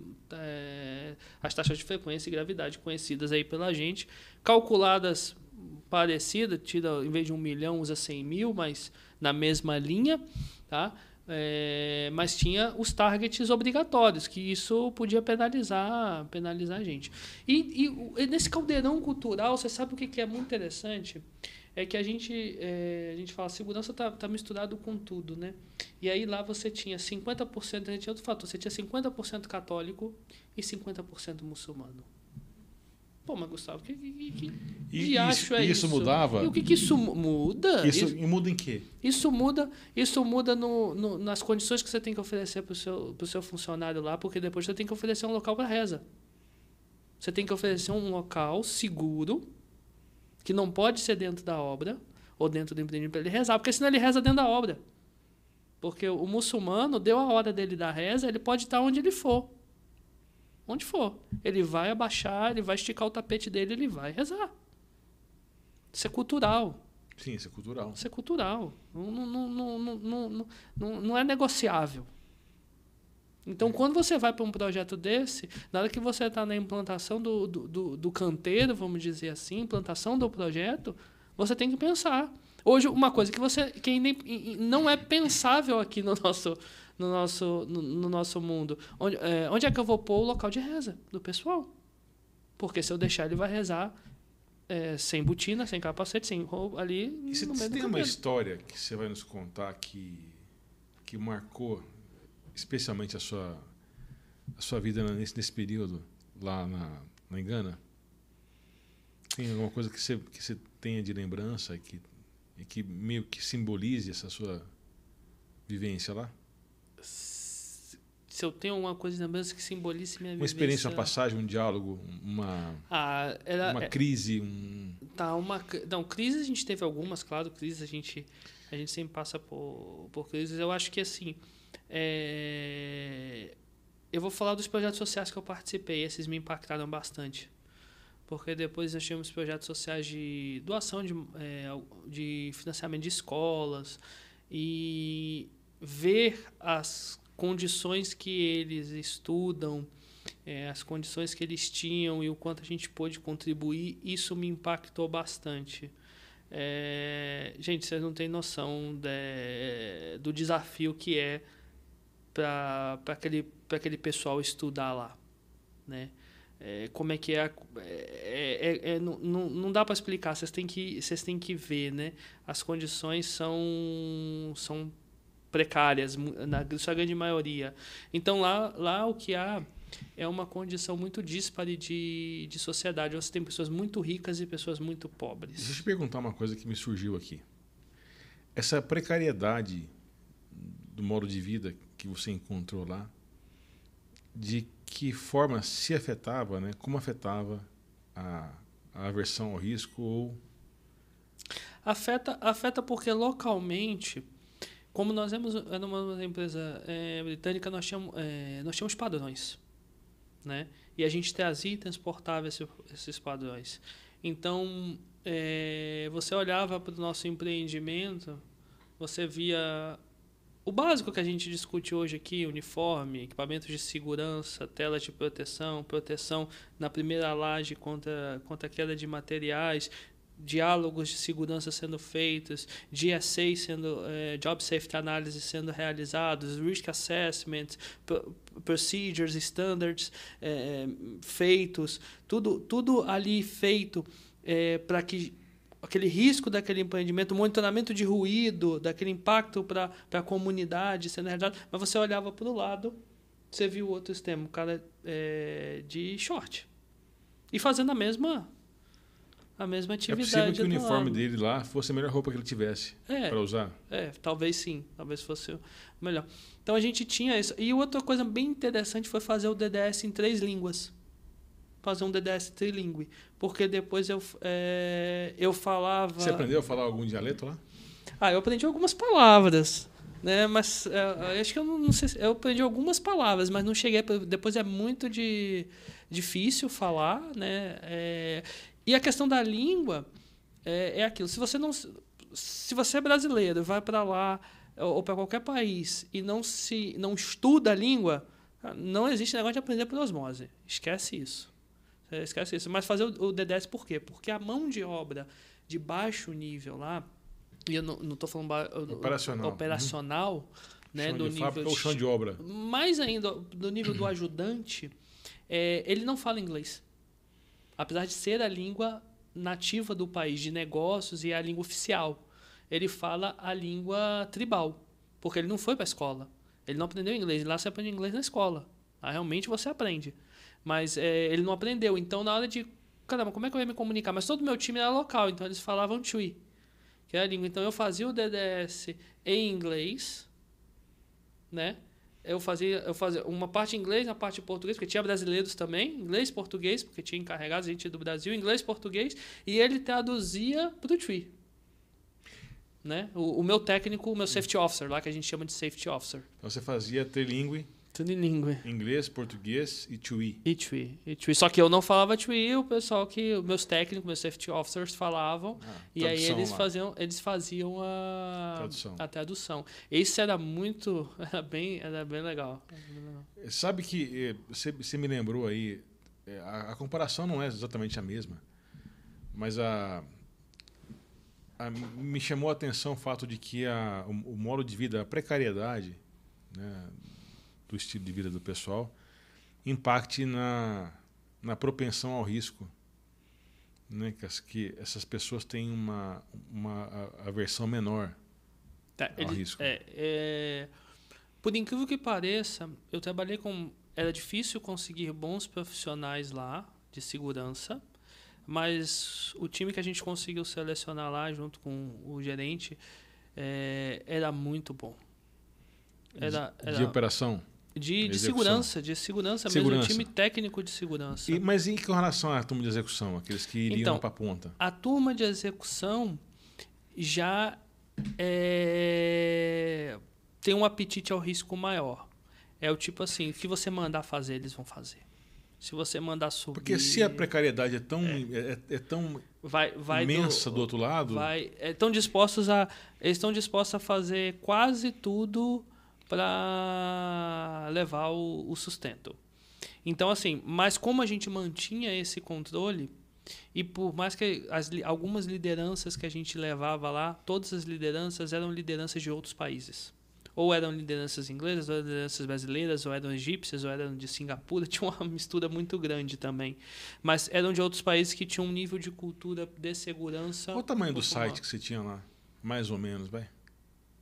as taxas de frequência e gravidade conhecidas aí pela gente, calculadas parecida, em vez de 1 milhão, usa 100 mil, mas na mesma linha, tá? Mas tinha os targets obrigatórios, que isso podia penalizar a gente. E nesse caldeirão cultural, você sabe o que é muito interessante? É que a gente fala, segurança tá misturado com tudo, né? E aí lá você tinha 50%, a gente tinha outro fator, você tinha 50% católico e 50% muçulmano. Pô, mas Gustavo, que diacho é isso? Isso mudava? E o que isso muda? Isso muda em quê? Isso muda nas condições que você tem que oferecer para o seu funcionário lá, porque depois você tem que oferecer um local para reza. Você tem que oferecer um local seguro, que não pode ser dentro da obra, ou dentro do empreendimento para ele rezar, porque senão ele reza dentro da obra. Porque o muçulmano, deu a hora dele da reza, ele pode estar onde ele for. Onde for. Ele vai abaixar, ele vai esticar o tapete dele, ele vai rezar. Isso é cultural. Sim, isso é cultural. Isso é cultural. Não é negociável. Então, quando você vai para um projeto desse, na hora que você está na implantação do canteiro, vamos dizer assim, implantação do projeto, você tem que pensar. Hoje, uma coisa que não é pensável aqui no nosso mundo. Onde é que eu vou pôr o local de reza do pessoal? Porque se eu deixar, ele vai rezar sem botina, sem capacete, sem roupa, ali e se no meio do tem uma história que você vai nos contar que marcou especialmente a sua vida nesse período lá na Gana? Tem alguma coisa que você tenha de lembrança e que meio que simbolize essa sua vivência lá? Se eu tenho uma coisa de lembrança que simbolize minha uma experiência, uma passagem, um diálogo, uma crise, Não, crise a gente teve algumas, claro, crise a gente sempre passa por crises. Eu acho que assim, eu vou falar dos projetos sociais que eu participei, esses me impactaram bastante. Porque depois nós tínhamos projetos sociais de doação de financiamento de escolas e ver as condições que eles estudam, as condições que eles tinham e o quanto a gente pôde contribuir, isso me impactou bastante. Gente, vocês não têm noção do desafio que é para aquele pessoal estudar lá, né? como é que não dá para explicar, vocês têm que ver, né? As condições são precárias, na sua grande maioria. Então, lá o que há é uma condição muito díspare de sociedade. Você tem pessoas muito ricas e pessoas muito pobres. Deixa eu te perguntar uma coisa que me surgiu aqui. Essa precariedade do modo de vida que você encontrou lá, de que forma se afetava, né? Como afetava a aversão ao risco? Ou... Afeta porque localmente, como nós era uma empresa britânica, nós tínhamos padrões, né? E a gente trazia e transportava esses padrões. Então, você olhava para o nosso empreendimento, você via o básico que a gente discute hoje aqui: uniforme, equipamentos de segurança, tela de proteção na primeira laje contra a queda de materiais, diálogos de segurança sendo feitos, GSA Job Safety Analysis sendo realizados, Risk Assessment, Procedures, Standards feitos, tudo ali feito para que aquele risco daquele empreendimento, monitoramento de ruído, daquele impacto para a comunidade sendo realizado. Mas você olhava para o lado, você viu o outro extremo, o cara de short. E fazendo a mesma atividade. É possível que o uniforme dele lá fosse a melhor roupa que ele tivesse para usar? Talvez sim. Talvez fosse o melhor. Então a gente tinha isso. E outra coisa bem interessante foi fazer o DDS em 3 línguas. Fazer um DDS trilingue. Porque depois eu falava... Você aprendeu a falar algum dialeto lá? Eu aprendi algumas palavras, né? Mas acho que eu não sei... Eu aprendi algumas palavras, mas não cheguei... Depois é muito difícil falar, né? E a questão da língua é aquilo. Se você é brasileiro, vai para lá ou para qualquer país e não estuda a língua, não existe negócio de aprender por osmose. Esquece isso. Mas fazer o DDS por quê? Porque a mão de obra de baixo nível lá, e eu não estou falando operacional, né, chão do de fábrica ou chão de obra. Mais ainda do nível do ajudante, ele não fala inglês. Apesar de ser a língua nativa do país de negócios e a língua oficial, ele fala a língua tribal, porque ele não foi para a escola. Ele não aprendeu inglês. Lá você aprende inglês na escola. Lá realmente você aprende. Mas ele não aprendeu. Então, na hora de... Caramba, como é que eu ia me comunicar? Mas todo o meu time era local, então eles falavam Twi, que é a língua. Então, eu fazia o DDS em inglês, né? Eu fazia uma parte em inglês, uma parte em português, porque tinha brasileiros também, inglês, português, porque tinha encarregados, gente do Brasil, inglês, português, e ele traduzia para o Twi. Né? O meu técnico, o meu safety officer, lá que a gente chama de safety officer. Então você fazia trilingue, trilingue. Inglês, português e Twi. E Twi. Só que eu não falava Twi, o pessoal meus técnicos, meus safety officers falavam, e aí eles faziam a tradução. Isso era bem legal. Sabe que você me lembrou aí, a comparação não é exatamente a mesma, mas me chamou a atenção o fato de que o modo de vida, a precariedade, né, do estilo de vida do pessoal, impacte na propensão ao risco, né, que essas pessoas têm uma aversão menor ao risco. Por incrível que pareça, eu trabalhei era difícil conseguir bons profissionais lá de segurança, mas o time que a gente conseguiu selecionar lá, junto com o gerente, era muito bom. De operação? De segurança mesmo, um time técnico de segurança. Mas e com relação à turma de execução, aqueles que iriam para a ponta? A turma de execução já tem um apetite ao risco maior. É o tipo assim, o que você mandar fazer, eles vão fazer. Se você mandar subir... Porque se a precariedade é tão imensa do outro lado... Eles estão dispostos a fazer quase tudo para levar o sustento. Então, assim, mas como a gente mantinha esse controle, e por mais que algumas lideranças que a gente levava lá, todas as lideranças eram lideranças de outros países. ou eram lideranças inglesas, ou lideranças brasileiras, ou eram egípcias, ou eram de Singapura, tinha uma mistura muito grande também. Mas eram de outros países que tinham um nível de cultura de segurança. Qual o tamanho do site que você tinha lá? Mais ou menos, vai?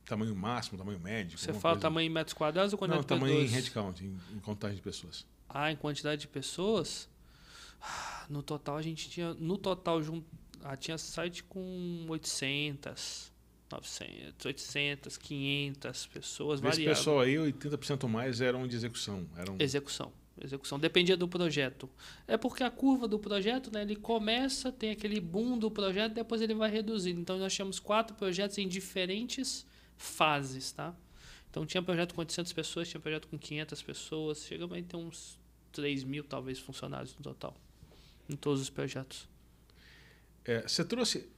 Tamanho máximo, tamanho médio? Você fala tamanho em metros quadrados ou quantidade de pessoas? Não, tamanho em headcount, em contagem de pessoas. Em quantidade de pessoas? No total, a gente tinha... No total, tinha site com 800, 900, 800, 500 pessoas, variável. Esse pessoal aí, 80% mais eram de execução. Execução. Dependia do projeto. É porque a curva do projeto, né, ele começa, tem aquele boom do projeto, depois ele vai reduzindo. Então, nós tínhamos 4 projetos em diferentes fases, tá? Então, tinha projeto com 800 pessoas, tinha projeto com 500 pessoas, chegamos a ter uns 3 mil, talvez, funcionários no total, em todos os projetos. Você trouxe...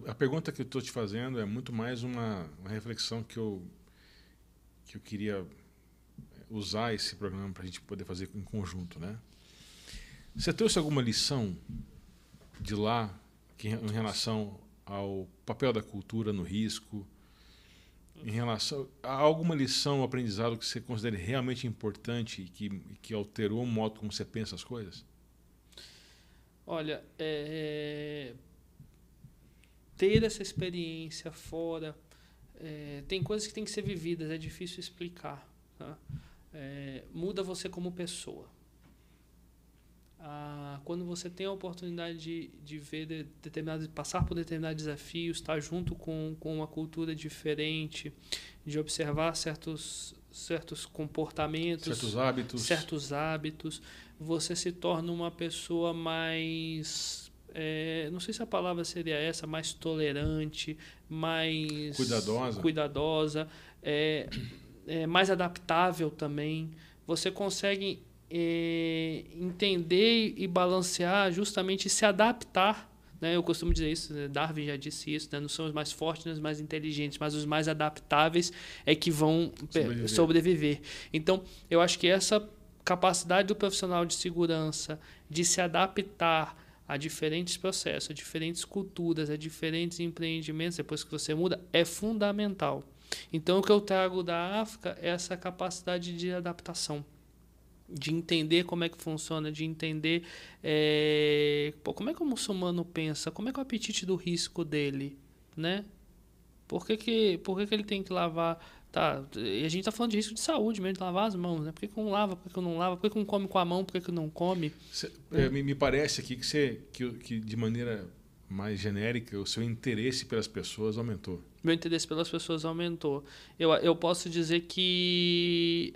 a pergunta que eu estou te fazendo é muito mais uma reflexão que eu queria usar esse programa para a gente poder fazer em conjunto, né? Você trouxe alguma lição de lá em relação ao papel da cultura no risco, em relação a alguma lição, aprendizado que você considere realmente importante e que alterou o modo como você pensa as coisas? Olha, ter essa experiência fora, tem coisas que têm que ser vividas, é difícil explicar, tá? Muda você como pessoa. Quando você tem a oportunidade de ver passar por determinados desafios, estar junto com uma cultura diferente, de observar certos comportamentos, certos hábitos, você se torna uma pessoa mais, não sei se a palavra seria essa, mais tolerante, mais cuidadosa, mais adaptável também. Você consegue entender e balancear, justamente se adaptar, né? Eu costumo dizer isso, né? Darwin já disse isso, né? Não são os mais fortes nem os mais inteligentes, mas os mais adaptáveis é que vão sobreviver. Então, eu acho que essa capacidade do profissional de segurança de se adaptar a diferentes processos, a diferentes culturas, a diferentes empreendimentos, depois que você muda, é fundamental. Então, o que eu trago da África é essa capacidade de adaptação, de entender como é que funciona, de entender como é que o muçulmano pensa, como é que é o apetite do risco dele, né? Por que ele tem que lavar? Tá, e a gente está falando de risco de saúde mesmo, de lavar as mãos, né? Por que um lava, por que não lava? Por que um come com a mão, por que não come? Me parece aqui que de maneira mais genérica, o seu interesse pelas pessoas aumentou. Meu interesse pelas pessoas aumentou. Eu posso dizer que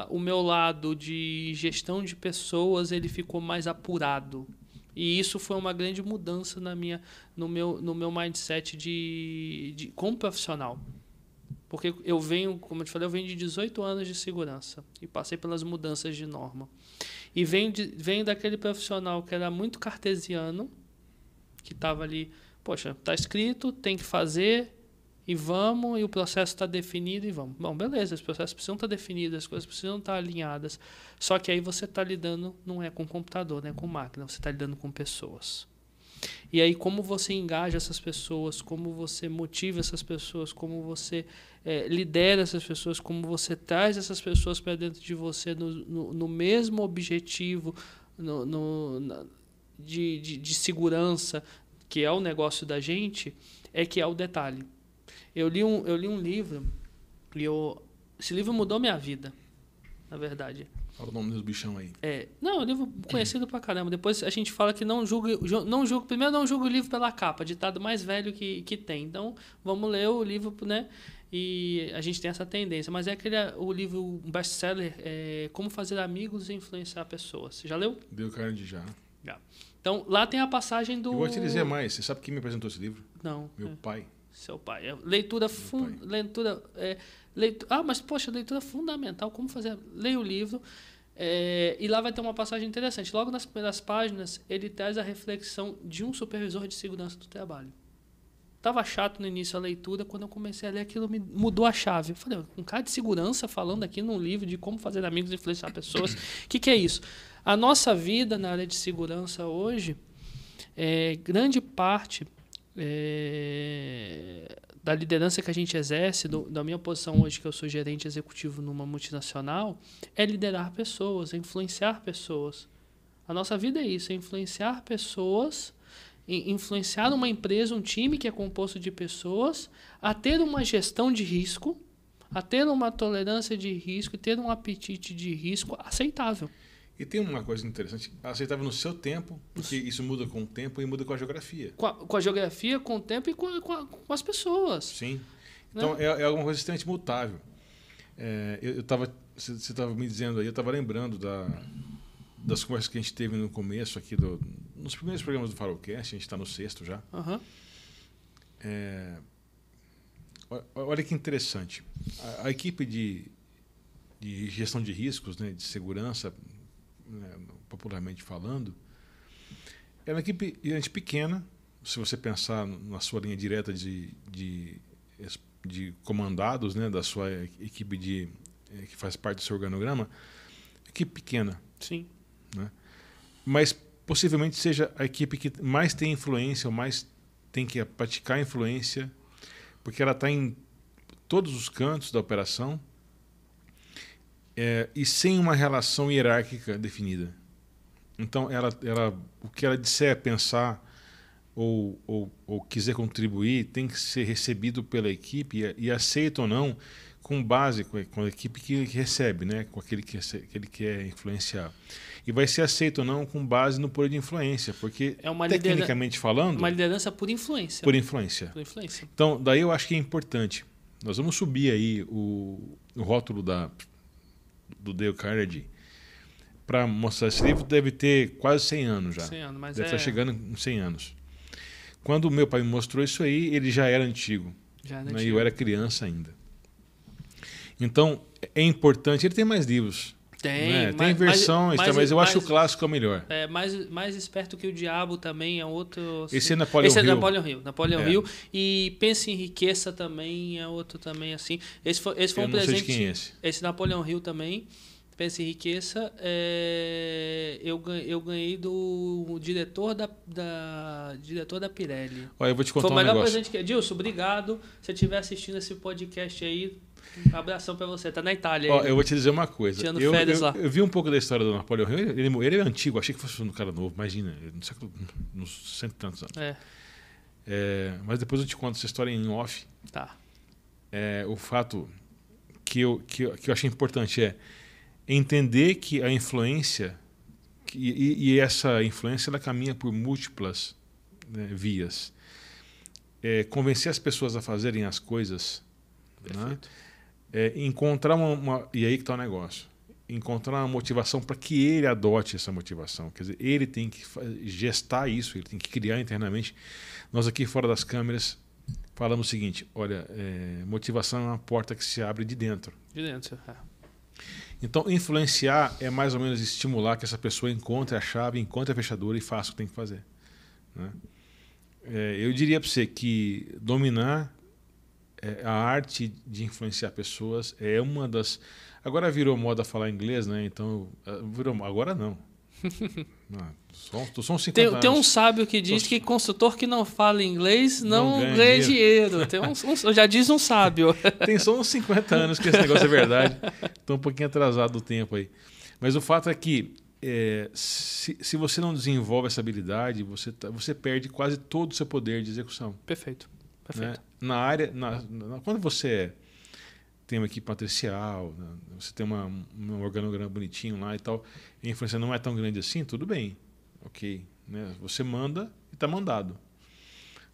o meu lado de gestão de pessoas ele ficou mais apurado. E isso foi uma grande mudança no meu mindset como profissional. Porque eu venho, como eu te falei, de 18 anos de segurança e passei pelas mudanças de norma. E venho daquele profissional que era muito cartesiano, que estava ali, poxa, está escrito, tem que fazer e vamos, e o processo está definido e vamos. Bom, beleza, os processos precisam estar definidos, as coisas precisam estar alinhadas. Só que aí você está lidando, não é com computador, não é com máquina, você está lidando com pessoas. E aí como você engaja essas pessoas, como você motiva essas pessoas, como você lidera essas pessoas, como você traz essas pessoas para dentro de você no mesmo objetivo de segurança, que é o negócio da gente, que é o detalhe. Eu li um livro e esse livro mudou minha vida, na verdade. Fala o nome dos bichão aí. Não, é um livro conhecido pra caramba. Depois a gente fala que primeiro não julgue o livro pela capa, ditado mais velho que tem. Então, vamos ler o livro, né? E a gente tem essa tendência. Mas o livro best-seller Como Fazer Amigos e Influenciar Pessoas. Você já leu? Deu Carnegie já. Então, lá tem a passagem do... Eu vou te dizer mais. Você sabe quem me apresentou esse livro? Não. Meu pai. Seu pai. Leitura mas, poxa, leitura fundamental. Como fazer? Leia o livro. E lá vai ter uma passagem interessante. Logo nas primeiras páginas, ele traz a reflexão de um supervisor de segurança do trabalho. Estava chato no início a leitura, quando eu comecei a ler aquilo me mudou a chave. Eu falei, um cara de segurança falando aqui num livro de como fazer amigos e influenciar pessoas. O que é isso? A nossa vida na área de segurança hoje, grande parte da liderança que a gente exerce, da minha posição hoje, que eu sou gerente executivo numa multinacional, é liderar pessoas, é influenciar pessoas. A nossa vida é isso, é influenciar pessoas, influenciar uma empresa, um time que é composto de pessoas, a ter uma gestão de risco, a ter uma tolerância de risco, ter um apetite de risco aceitável. E tem uma coisa interessante, aceitável no seu tempo, porque isso muda com o tempo e muda com a geografia. Com a geografia, com o tempo e com as pessoas. Sim. Então, né? É alguma coisa extremamente mutável. Você estava me dizendo aí, eu estava lembrando das conversas que a gente teve no começo aqui, nos primeiros programas do Farolcast, a gente está no 6º já. Uhum. Olha que interessante. A equipe de gestão de riscos, né, de segurança, né, popularmente falando, é uma equipe pequena. Se você pensar na sua linha direta de comandados, né, da sua equipe que faz parte do seu organograma, equipe pequena. Sim. Né? Mas possivelmente seja a equipe que mais tem influência, ou mais tem que praticar influência, porque ela está em todos os cantos da operação, e sem uma relação hierárquica definida. Então, o que ela disser, pensar ou quiser contribuir tem que ser recebido pela equipe e aceito ou não com base com a equipe que recebe, né? Com aquele que ele quer influenciar. E vai ser aceito ou não com base no poder de influência, porque, tecnicamente falando... Uma liderança por influência. Por influência. Por influência. Então, daí eu acho que é importante. Nós vamos subir aí o rótulo do Dale Carnegie para mostrar. Esse livro deve ter quase 100 anos já. 100 anos, mas deve estar chegando em 100 anos. Quando o meu pai me mostrou isso aí, ele já era antigo. Né? E eu era criança ainda. Então, é importante. Ele tem mais livros. Tem versões, mas eu acho que o clássico é o melhor. Mais esperto que o diabo também é outro. Esse é Napoleão Hill. Napoleão Hill. E Pense em Riqueza também é outro também assim. Esse foi um presente. Não sei de quem é esse. Esse Napoleão Hill também. Pense em Riqueza. Eu ganhei do diretor da Pirelli. Olha, eu vou te contar foi o melhor negócio. Presente que Edilson, obrigado. Se você estiver assistindo esse podcast aí, um abração pra você, tá na Itália. Eu vou te dizer uma coisa. Tirando férias lá. Eu vi um pouco da história do Napoleão Hill. Ele é antigo, achei que fosse um cara novo, imagina, nos 100 e tantos anos. Mas depois eu te conto essa história em off. Tá. O fato que eu achei importante é entender que a influência, e essa influência ela caminha por múltiplas, né, vias. Convencer as pessoas a fazerem as coisas. Perfeito. Né? Encontrar e aí que está o negócio. Encontrar uma motivação para que ele adote essa motivação. Quer dizer, ele tem que gestar isso, ele tem que criar internamente. Nós aqui fora das câmeras falamos o seguinte: olha, motivação é uma porta que se abre de dentro. De dentro, Então, influenciar é mais ou menos estimular que essa pessoa encontre a chave, encontre a fechadura e faça o que tem que fazer. Né? Eu diria para você que dominar a arte de influenciar pessoas é uma das... Agora virou moda falar inglês, né? Então, agora não. Só uns 50 anos. Tem um sábio que diz que consultor que não fala inglês não ganha dinheiro. Já diz um sábio. Tem só uns 50 anos que esse negócio é verdade. Estou um pouquinho atrasado do tempo aí. Mas o fato é que se você não desenvolve essa habilidade, você perde quase todo o seu poder de execução. Perfeito. Né? Na área, quando você tem uma equipe matricial, né? Você tem um organograma bonitinho lá e tal, e a influência não é tão grande assim, tudo bem, ok. Né? Você manda e está mandado.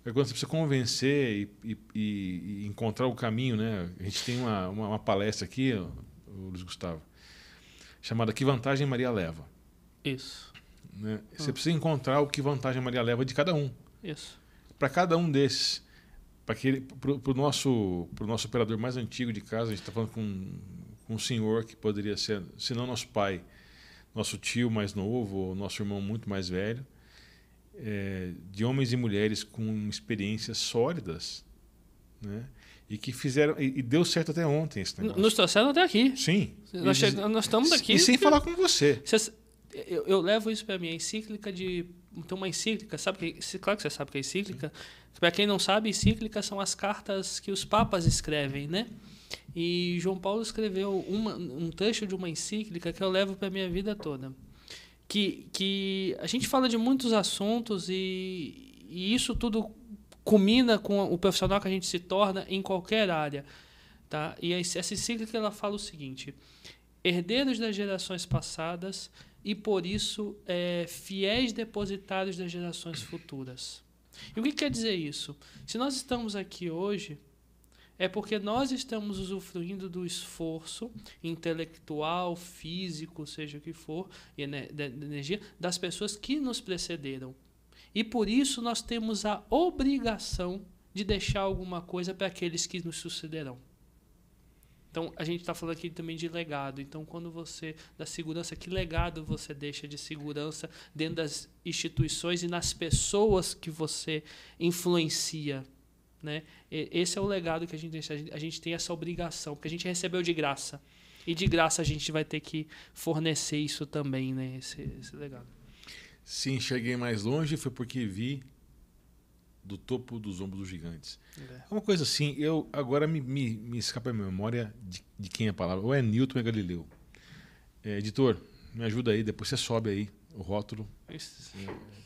Aí quando você precisa convencer e encontrar o caminho, né? A gente tem uma palestra aqui, o Luiz Gustavo, chamada Que Vantagem Maria Leva? Isso. Né? Você precisa encontrar o que vantagem Maria leva de cada um. Isso. Para cada um desses. Para o nosso operador mais antigo de casa, a gente está falando com um senhor que poderia ser, se não nosso pai, nosso tio mais novo, ou nosso irmão muito mais velho, de homens e mulheres com experiências sólidas, né? E que fizeram, e deu certo até ontem esse negócio. Nos trouxeram até aqui. Sim. Nós estamos aqui. E sem falar com você. Eu levo isso para mim, a encíclica de tem uma encíclica, claro que você sabe que é encíclica. Para quem não sabe, encíclicas são as cartas que os papas escrevem, né? E João Paulo escreveu um trecho de uma encíclica que eu levo para a minha vida toda. Que a gente fala de muitos assuntos e isso tudo culmina com o profissional que a gente se torna em qualquer área. Tá? E essa encíclica ela fala o seguinte: herdeiros das gerações passadas e, por isso, fiéis depositários das gerações futuras. E o que quer dizer isso? Se nós estamos aqui hoje, é porque nós estamos usufruindo do esforço intelectual, físico, seja o que for, e da energia, das pessoas que nos precederam. E por isso nós temos a obrigação de deixar alguma coisa para aqueles que nos sucederão. Então, a gente está falando aqui também de legado. Então, quando você dá segurança, que legado você deixa de segurança dentro das instituições e nas pessoas que você influencia, né? Esse é o legado que a gente deixa. A gente tem essa obrigação, porque a gente recebeu de graça. E de graça a gente vai ter que fornecer isso também, né? Esse legado. Se enxerguei mais longe foi porque vi do topo dos ombros dos gigantes. É uma coisa assim, eu agora me escapa a memória de quem é a palavra. Ou é Newton ou é Galileu. Editor, me ajuda aí, depois você sobe aí o rótulo. Isso,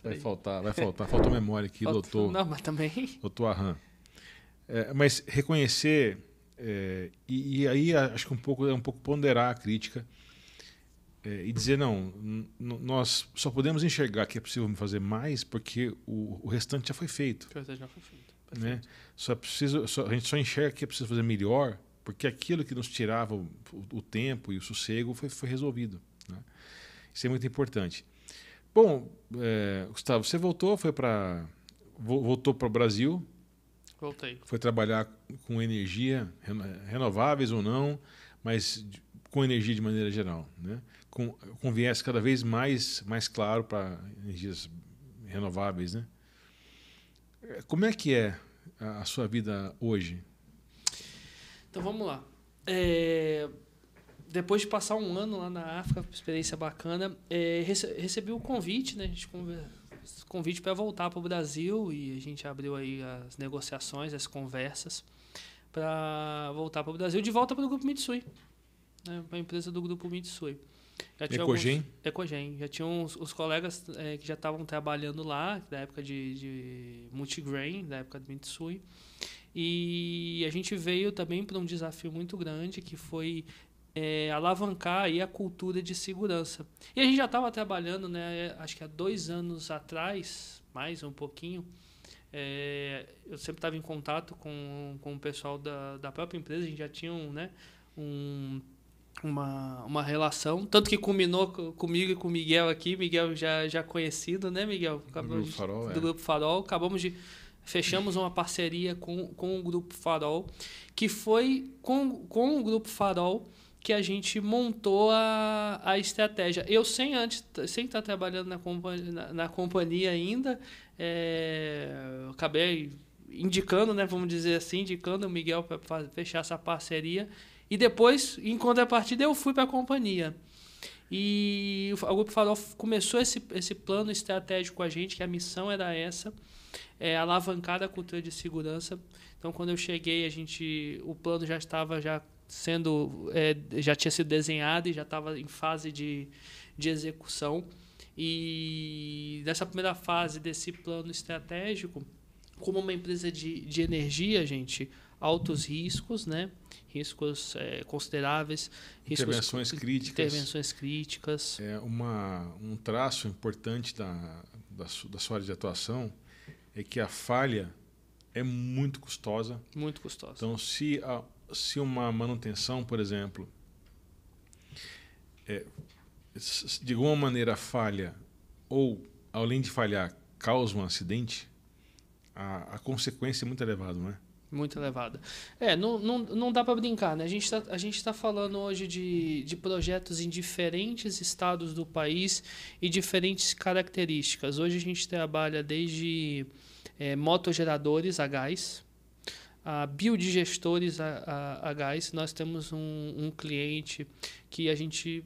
vai faltar. Faltou memória aqui, doutor. Não, mas também. Doutor Arran. Mas reconhecer, e aí acho que é um pouco ponderar a crítica e dizer, não, nós só podemos enxergar que é possível fazer mais porque o restante já foi feito. O restante já foi feito. Né? A gente só enxerga que é preciso fazer melhor porque aquilo que nos tirava o tempo e o sossego foi resolvido. Né? Isso é muito importante. Bom, Gustavo, você voltou para o Brasil. Voltei. Foi trabalhar com energia, renováveis ou não, mas com energia de maneira geral, né? Com viés cada vez mais claro para energias renováveis, né? Como é que é a sua vida hoje? Então vamos lá. Depois de passar um ano lá na África, experiência bacana, recebi o convite, né? Convite para voltar para o Brasil e a gente abriu aí as negociações, as conversas para voltar para o Brasil, de volta para o Grupo Mitsui, né? Para a empresa do Grupo Mitsui. Ecogem? Ecogem. Já tinham os colegas que já estavam trabalhando lá, da época de Multigrain, da época do Mitsui. E a gente veio também para um desafio muito grande, que foi alavancar aí a cultura de segurança. E a gente já estava trabalhando, né, acho que há 2 anos atrás, mais um pouquinho, eu sempre estava em contato com o pessoal da própria empresa, a gente já tinha uma relação, tanto que culminou comigo e com o Miguel aqui, Miguel já conhecido, né, Miguel? Do Grupo Farol, fechamos uma parceria com o Grupo Farol, que foi com o Grupo Farol que a gente montou a estratégia. Eu, sem estar trabalhando na companhia ainda, acabei indicando, né, vamos dizer assim, indicando o Miguel para fechar essa parceria. E depois, em contrapartida, eu fui para a companhia. E o Grupo Farol começou esse plano estratégico com a gente, que a missão era essa, alavancar a cultura de segurança. Então, quando eu cheguei, o plano já estava já tinha sido desenhado e já estava em fase de execução. E nessa primeira fase desse plano estratégico, como uma empresa de energia, gente, altos riscos, né? Riscos consideráveis. Intervenções críticas. Um traço importante da sua área de atuação é que a falha é muito custosa. Muito custosa. Então, se uma manutenção, por exemplo, de alguma maneira falha ou, além de falhar, causa um acidente, a consequência é muito elevada, não é? Muito elevada. Não dá para brincar, né? A gente está falando hoje de projetos em diferentes estados do país e diferentes características. Hoje a gente trabalha desde motogeradores a gás, a biodigestores a gás. Nós temos um cliente que a gente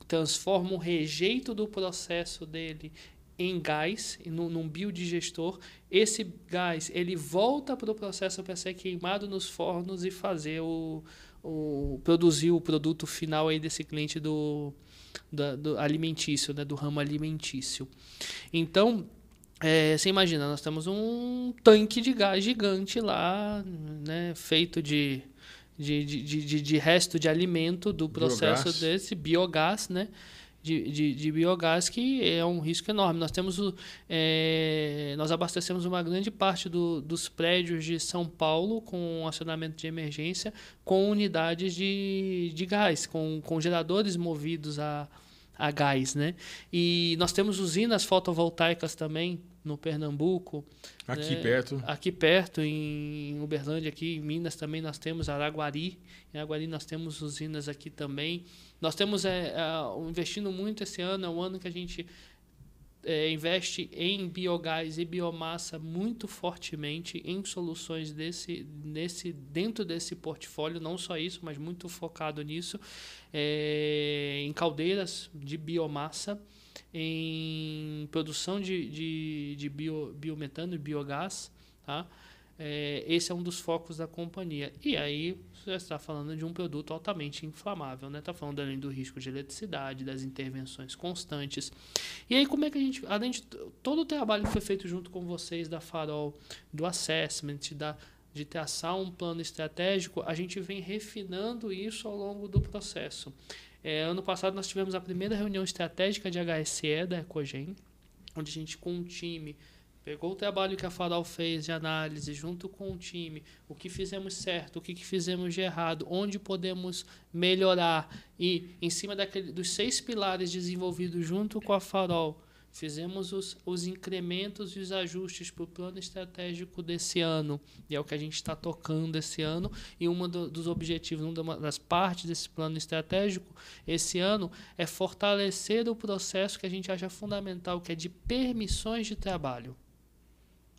transforma o rejeito do processo dele em gás, num biodigestor. Esse gás ele volta para o processo para ser queimado nos fornos e fazer produzir o produto final aí desse cliente do alimentício, né, do ramo alimentício. Então, você imagina, nós temos um tanque de gás gigante lá, né, feito de resto de alimento do processo desse biogás, né? De biogás, que é um risco enorme. Nós abastecemos uma grande parte dos prédios de São Paulo com acionamento de emergência com unidades de gás, com geradores movidos a gás, né? E nós temos usinas fotovoltaicas também no Pernambuco. Aqui, né? perto. Aqui perto, em Uberlândia, aqui em Minas também nós temos Araguari. Em Araguari nós temos usinas aqui também. Nós temos investindo muito esse ano, é um ano que a gente investe em biogás e biomassa muito fortemente em soluções dentro desse portfólio, não só isso, mas muito focado nisso, em caldeiras de biomassa, em produção de biometano e biogás, tá? Esse é um dos focos da companhia. E aí você está falando de um produto altamente inflamável, né? Está falando além do risco de eletricidade, das intervenções constantes. E aí como é que a gente, além de todo o trabalho que foi feito junto com vocês da Farol, do assessment, de traçar um plano estratégico, a gente vem refinando isso ao longo do processo. Ano passado nós tivemos a primeira reunião estratégica de HSE da Ecogen, onde a gente com um time pegou o trabalho que a Farol fez de análise junto com o time, o que fizemos certo, o que fizemos de errado, onde podemos melhorar e em cima dos 6 pilares desenvolvidos junto com a Farol, fizemos os incrementos e os ajustes para o plano estratégico desse ano, e é o que a gente está tocando esse ano, e dos objetivos, uma das partes desse plano estratégico esse ano é fortalecer o processo que a gente acha fundamental, que é de permissões de trabalho.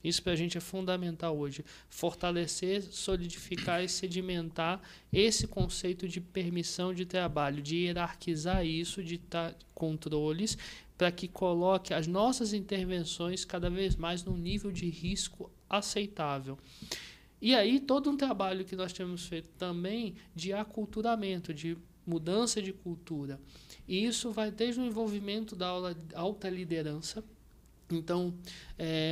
Isso para a gente é fundamental hoje. Fortalecer, solidificar e sedimentar esse conceito de permissão de trabalho, de hierarquizar isso, de dar controles, para que coloque as nossas intervenções cada vez mais num nível de risco aceitável. E aí todo um trabalho que nós temos feito também de aculturamento, de mudança de cultura. E isso vai desde o envolvimento da alta liderança. Então,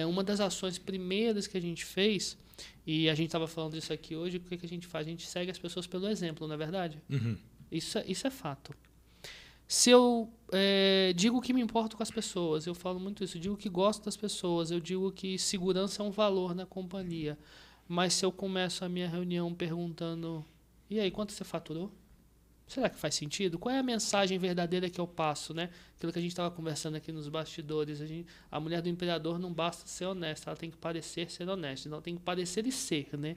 uma das ações primeiras que a gente fez, e a gente estava falando disso aqui hoje, o que a gente faz? A gente segue as pessoas pelo exemplo, não é verdade? Uhum. Isso é fato. Se eu digo que me importo com as pessoas, eu falo muito isso, eu digo que gosto das pessoas, eu digo que segurança é um valor na companhia, mas se eu começo a minha reunião perguntando, e aí, quanto você faturou? Será que faz sentido? Qual é a mensagem verdadeira que eu passo, né? Aquilo que a gente estava conversando aqui nos bastidores. A mulher do imperador não basta ser honesta, ela tem que parecer ser honesta. Não tem que parecer e ser, né?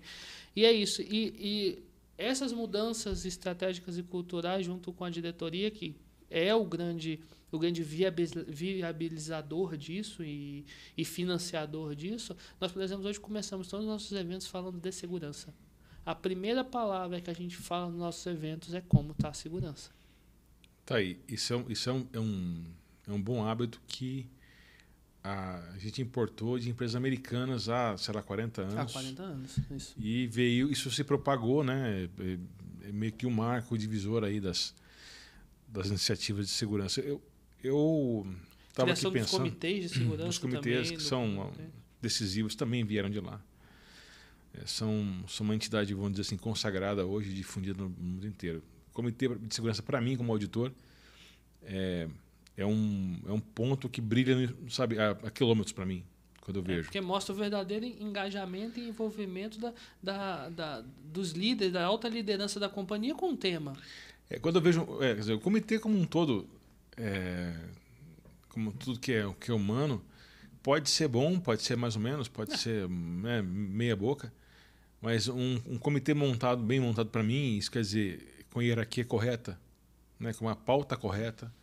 E é isso. E essas mudanças estratégicas e culturais, junto com a diretoria, que é o grande viabilizador disso e financiador disso, nós, por exemplo, hoje começamos todos os nossos eventos falando de segurança. A primeira palavra que a gente fala nos nossos eventos é como está a segurança. Tá aí. Isso é um bom hábito que a gente importou de empresas americanas há, sei lá, 40 anos. Há 40 anos, isso. E isso se propagou, né? É meio que um marco divisor aí das iniciativas de segurança. Eu estava aqui pensando... dos comitês de segurança. Os comitês também, que são decisivos também vieram de lá. São uma entidade, vamos dizer assim, consagrada hoje, difundida no mundo inteiro. O Comitê de Segurança, para mim, como auditor, é um ponto que brilha, sabe, a quilômetros para mim, quando eu vejo. Porque mostra o verdadeiro engajamento e envolvimento dos líderes, da alta liderança da companhia com o tema. Quando eu vejo, quer dizer, o comitê como um todo, como tudo que é humano, pode ser bom, pode ser mais ou menos, pode ser meia boca, mas um comitê bem montado para mim, isso quer dizer, com a hierarquia correta, né, com a pauta correta,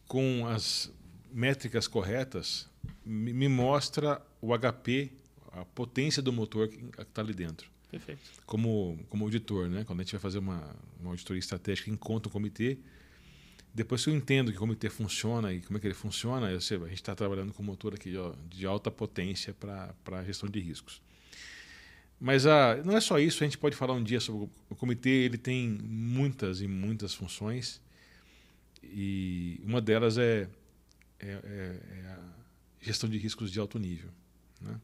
com as métricas corretas, me mostra o HP, a potência do motor que está ali dentro. Perfeito. Como auditor, né, quando a gente vai fazer uma auditoria estratégica, encontra um comitê, Depois que eu entendo que o comitê funciona e como é que ele funciona, a gente está trabalhando com motor aqui de alta potência para a gestão de riscos. Mas não é só isso, a gente pode falar um dia sobre o comitê. Ele tem muitas e muitas funções, e uma delas é a gestão de riscos de alto nível, né?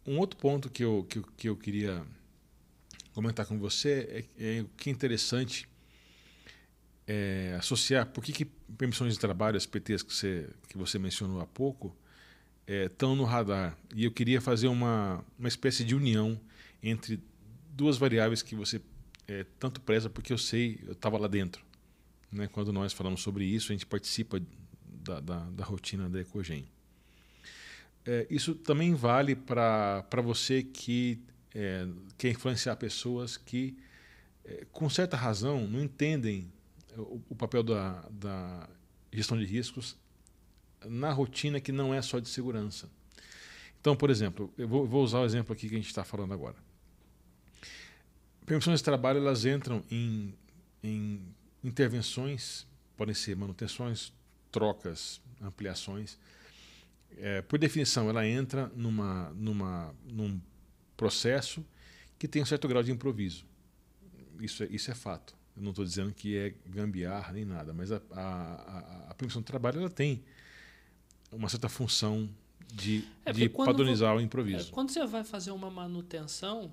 Um outro ponto que eu queria comentar com você é o que é interessante associar. Por que permissões de trabalho, as PTs que você mencionou há pouco, estão no radar? E eu queria fazer uma espécie de união entre duas variáveis que você tanto preza, porque eu estava lá dentro, né? Quando nós falamos sobre isso, a gente participa da rotina da Ecogen. Isso também vale para você que quer influenciar pessoas que, com certa razão, não entendem o papel da gestão de riscos na rotina, que não é só de segurança. Então, por exemplo, eu vou usar o exemplo aqui que a gente está falando agora. Permissões de trabalho, elas entram em intervenções, podem ser manutenções, trocas, ampliações. Por definição, ela entra num processo que tem um certo grau de improviso. Isso é fato. Eu não estou dizendo que é gambiarra nem nada, mas a permissão de trabalho, ela tem uma certa função de padronizar o improviso. Quando você vai fazer uma manutenção,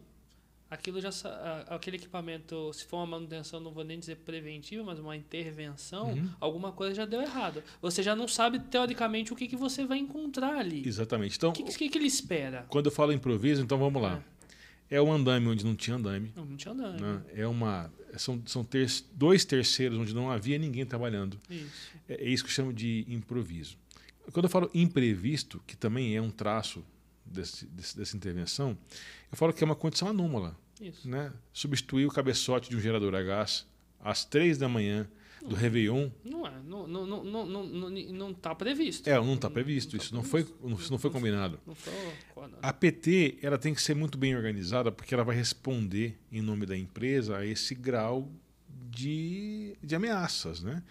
aquele equipamento, se for uma manutenção, não vou nem dizer preventiva, mas uma intervenção, alguma coisa já deu errado. Você já não sabe, teoricamente, o que você vai encontrar ali. Exatamente. Então, o que ele espera? Quando eu falo improviso, então vamos lá. É um andame onde não tinha andame. Não tinha andame. Né? São dois terceiros onde não havia ninguém trabalhando. Isso. É isso que eu chamo de improviso. Quando eu falo imprevisto, que também é um traço dessa intervenção, eu falo que é uma condição anômala. Isso. Né? Substituir o cabeçote de um gerador a gás às 3 da manhã do Réveillon. Não está previsto. Não está previsto. Isso não foi combinado. A PT, ela tem que ser muito bem organizada, porque ela vai responder em nome da empresa a esse grau de ameaças, né?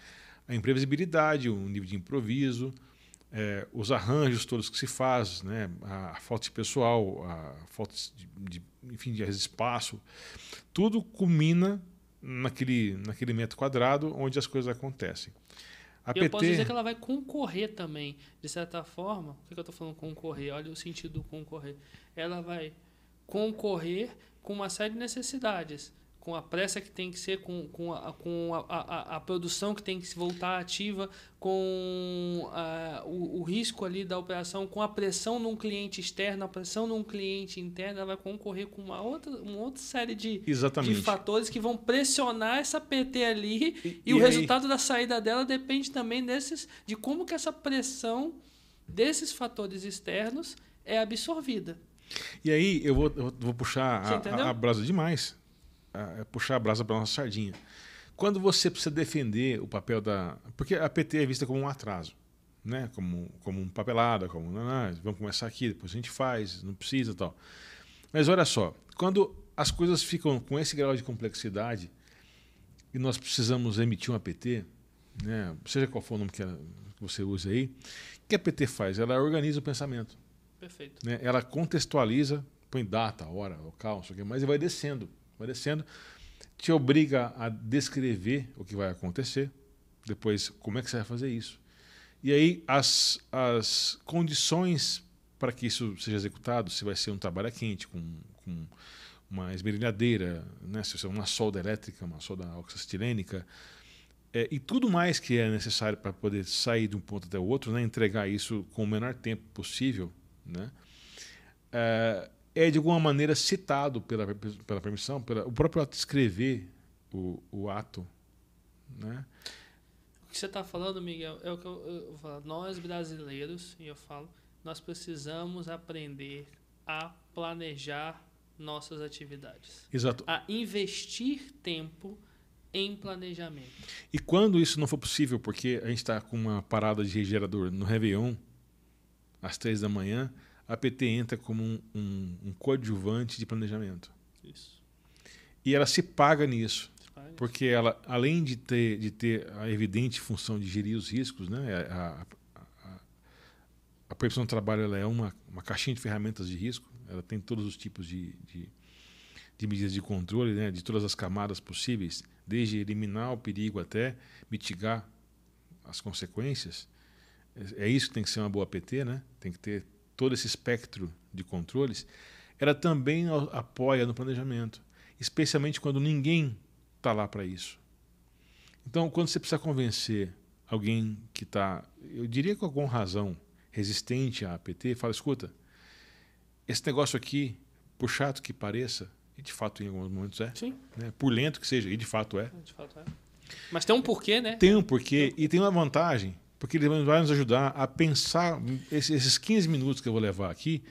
A imprevisibilidade, o nível de improviso, os arranjos todos que se faz, né? A falta de pessoal, a falta de espaço, tudo culmina naquele metro quadrado onde as coisas acontecem. Eu posso dizer que ela vai concorrer também, de certa forma. Por que eu estou falando concorrer? Olha o sentido do concorrer. Ela vai concorrer com uma série de necessidades, com a pressa que tem que ser, com a produção que tem que se voltar ativa, com o risco ali da operação, com a pressão num cliente externo, a pressão num cliente interno. Ela vai concorrer com uma outra série de fatores que vão pressionar essa PT ali, e o resultado da saída dela depende também de como que essa pressão desses fatores externos é absorvida. E aí eu vou puxar a brasa demais. Puxar a brasa para a nossa sardinha. Quando você precisa defender o papel porque a PT é vista como um atraso, né? Como um papelada, vamos começar aqui, depois a gente faz, não precisa e tal. Mas olha só, quando as coisas ficam com esse grau de complexidade e nós precisamos emitir uma PT, né? Seja qual for o nome que você use aí, o que a PT faz? Ela organiza o pensamento. Perfeito. Né? Ela contextualiza, põe data, hora, local, não sei o que mais, e vai descendo, te obriga a descrever o que vai acontecer, depois como é que você vai fazer isso. E aí as condições para que isso seja executado, se vai ser um trabalho quente, com uma esmerilhadeira, né? Se vai ser uma solda elétrica, uma solda oxacetilênica, e tudo mais que é necessário para poder sair de um ponto até o outro, né? Entregar isso com o menor tempo possível, né? De alguma maneira citado pela permissão, o próprio ato de escrever o ato. Né? O que você está falando, Miguel, é o que eu falo. Nós brasileiros, e eu falo, nós precisamos aprender a planejar nossas atividades. Exato. A investir tempo em planejamento. E quando isso não for possível, porque a gente está com uma parada de gerador no Réveillon, às 3 da manhã, a PT entra como um coadjuvante de planejamento. Isso. E ela se paga nisso. porque ela, além de ter a evidente função de gerir os riscos, né, a percepção do trabalho ela é uma caixinha de ferramentas de risco, ela tem todos os tipos de medidas de controle, né, de todas as camadas possíveis, desde eliminar o perigo até mitigar as consequências. É isso que tem que ser uma boa PT, né? Tem que ter todo esse espectro de controles. Ela também apoia no planejamento, especialmente quando ninguém está lá para isso. Então, quando você precisa convencer alguém que está, eu diria com alguma razão, resistente à APT, fala, escuta, esse negócio aqui, por chato que pareça, e de fato em alguns momentos é, Sim. Né, por lento que seja, e de fato é. De fato é. Mas tem um porquê, né? Tem um porquê e tem uma vantagem, porque ele vai nos ajudar a pensar, esses 15 minutos que eu vou levar aqui,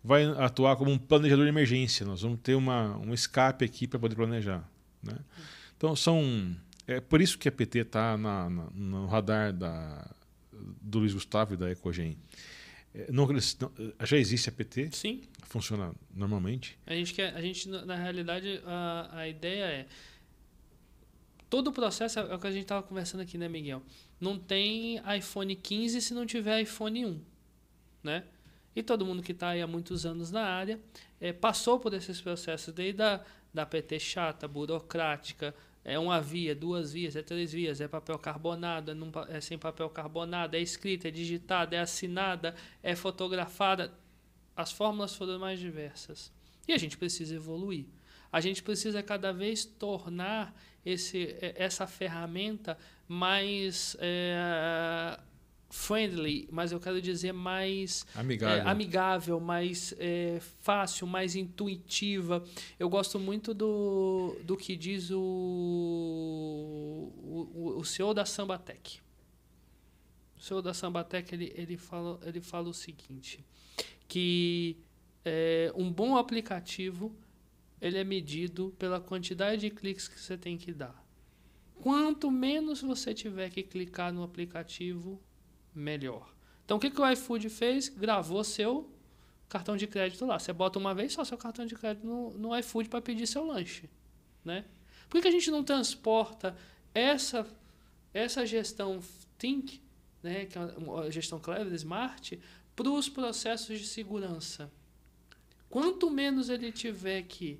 vai atuar como um planejador de emergência. Nós vamos ter um escape aqui para poder planejar. Né? Então, é por isso que a PT está no radar do Luiz Gustavo e da Ecogen. Já existe a PT? Sim. Funciona normalmente? A gente na realidade, a ideia é... Todo o processo, é o que a gente estava conversando aqui, né, Miguel? Não tem iPhone 15 se não tiver iPhone 1, né? E todo mundo que está aí há muitos anos na área passou por esses processos, desde da PT chata, burocrática, é uma via, 2 vias, é 3 vias, é papel carbonado, é sem papel carbonado, é escrita, é digitada, é assinada, é fotografada. As fórmulas foram mais diversas. E a gente precisa evoluir. A gente precisa cada vez tornar essa ferramenta mais friendly, mas eu quero dizer mais amigável, mais fácil, mais intuitiva. Eu gosto muito do que diz o CEO da Sambatec. O CEO da Sambatec ele fala o seguinte, que um bom aplicativo ele é medido pela quantidade de cliques que você tem que dar. Quanto menos você tiver que clicar no aplicativo, melhor. Então, o que o iFood fez? Gravou seu cartão de crédito lá. Você bota uma vez só seu cartão de crédito no iFood para pedir seu lanche. Né? Por que a gente não transporta essa gestão Think, né, que é uma gestão clever, smart, para os processos de segurança? Quanto menos ele tiver que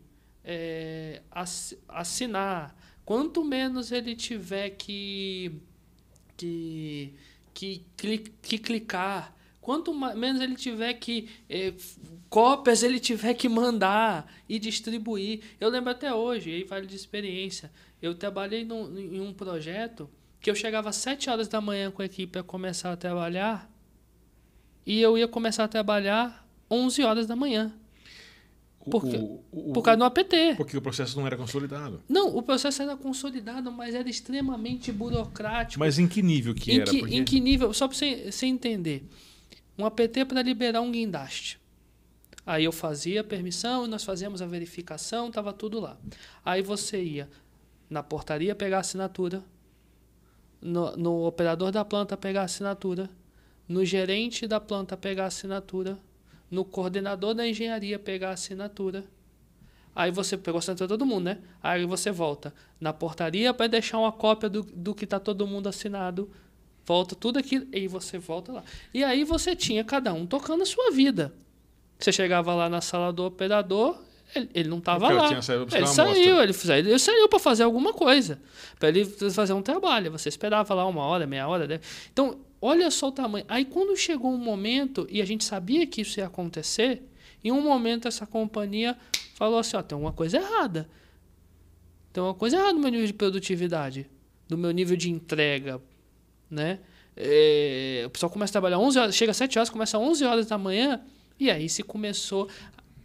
assinar, quanto menos ele tiver que clicar, quanto menos ele tiver que cópias ele tiver que mandar e distribuir. Eu lembro até hoje, aí vale de experiência, eu trabalhei em um projeto que eu chegava às 7 horas da manhã com a equipe a começar a trabalhar e eu ia começar a trabalhar 11 horas da manhã. Por causa do APT. Porque o processo não era consolidado. Não, o processo era consolidado, mas era extremamente burocrático. Mas em que nível que era? Em que nível? Só para você entender. Um APT para liberar um guindaste. Aí eu fazia a permissão, nós fazíamos a verificação, estava tudo lá. Aí você ia na portaria pegar a assinatura, no operador da planta pegar a assinatura, no gerente da planta pegar a assinatura, no coordenador da engenharia pegar a assinatura. Aí você pegou a assinatura de todo mundo, né? Aí você volta na portaria para deixar uma cópia do que está todo mundo assinado. Volta tudo aquilo e você volta lá. E aí você tinha cada um tocando a sua vida. Você chegava lá na sala do operador, ele não estava lá. Ele saiu para fazer alguma coisa. Para ele fazer um trabalho. Você esperava lá 1 hora, meia hora. Né? Então, olha só o tamanho. Aí quando chegou um momento, e a gente sabia que isso ia acontecer, em um momento essa companhia falou assim, tem uma coisa errada. Tem uma coisa errada no meu nível de produtividade, no meu nível de entrega. Né? O pessoal começa a trabalhar 11 horas, chega às 7 horas, começa às 11 horas da manhã, e aí se começou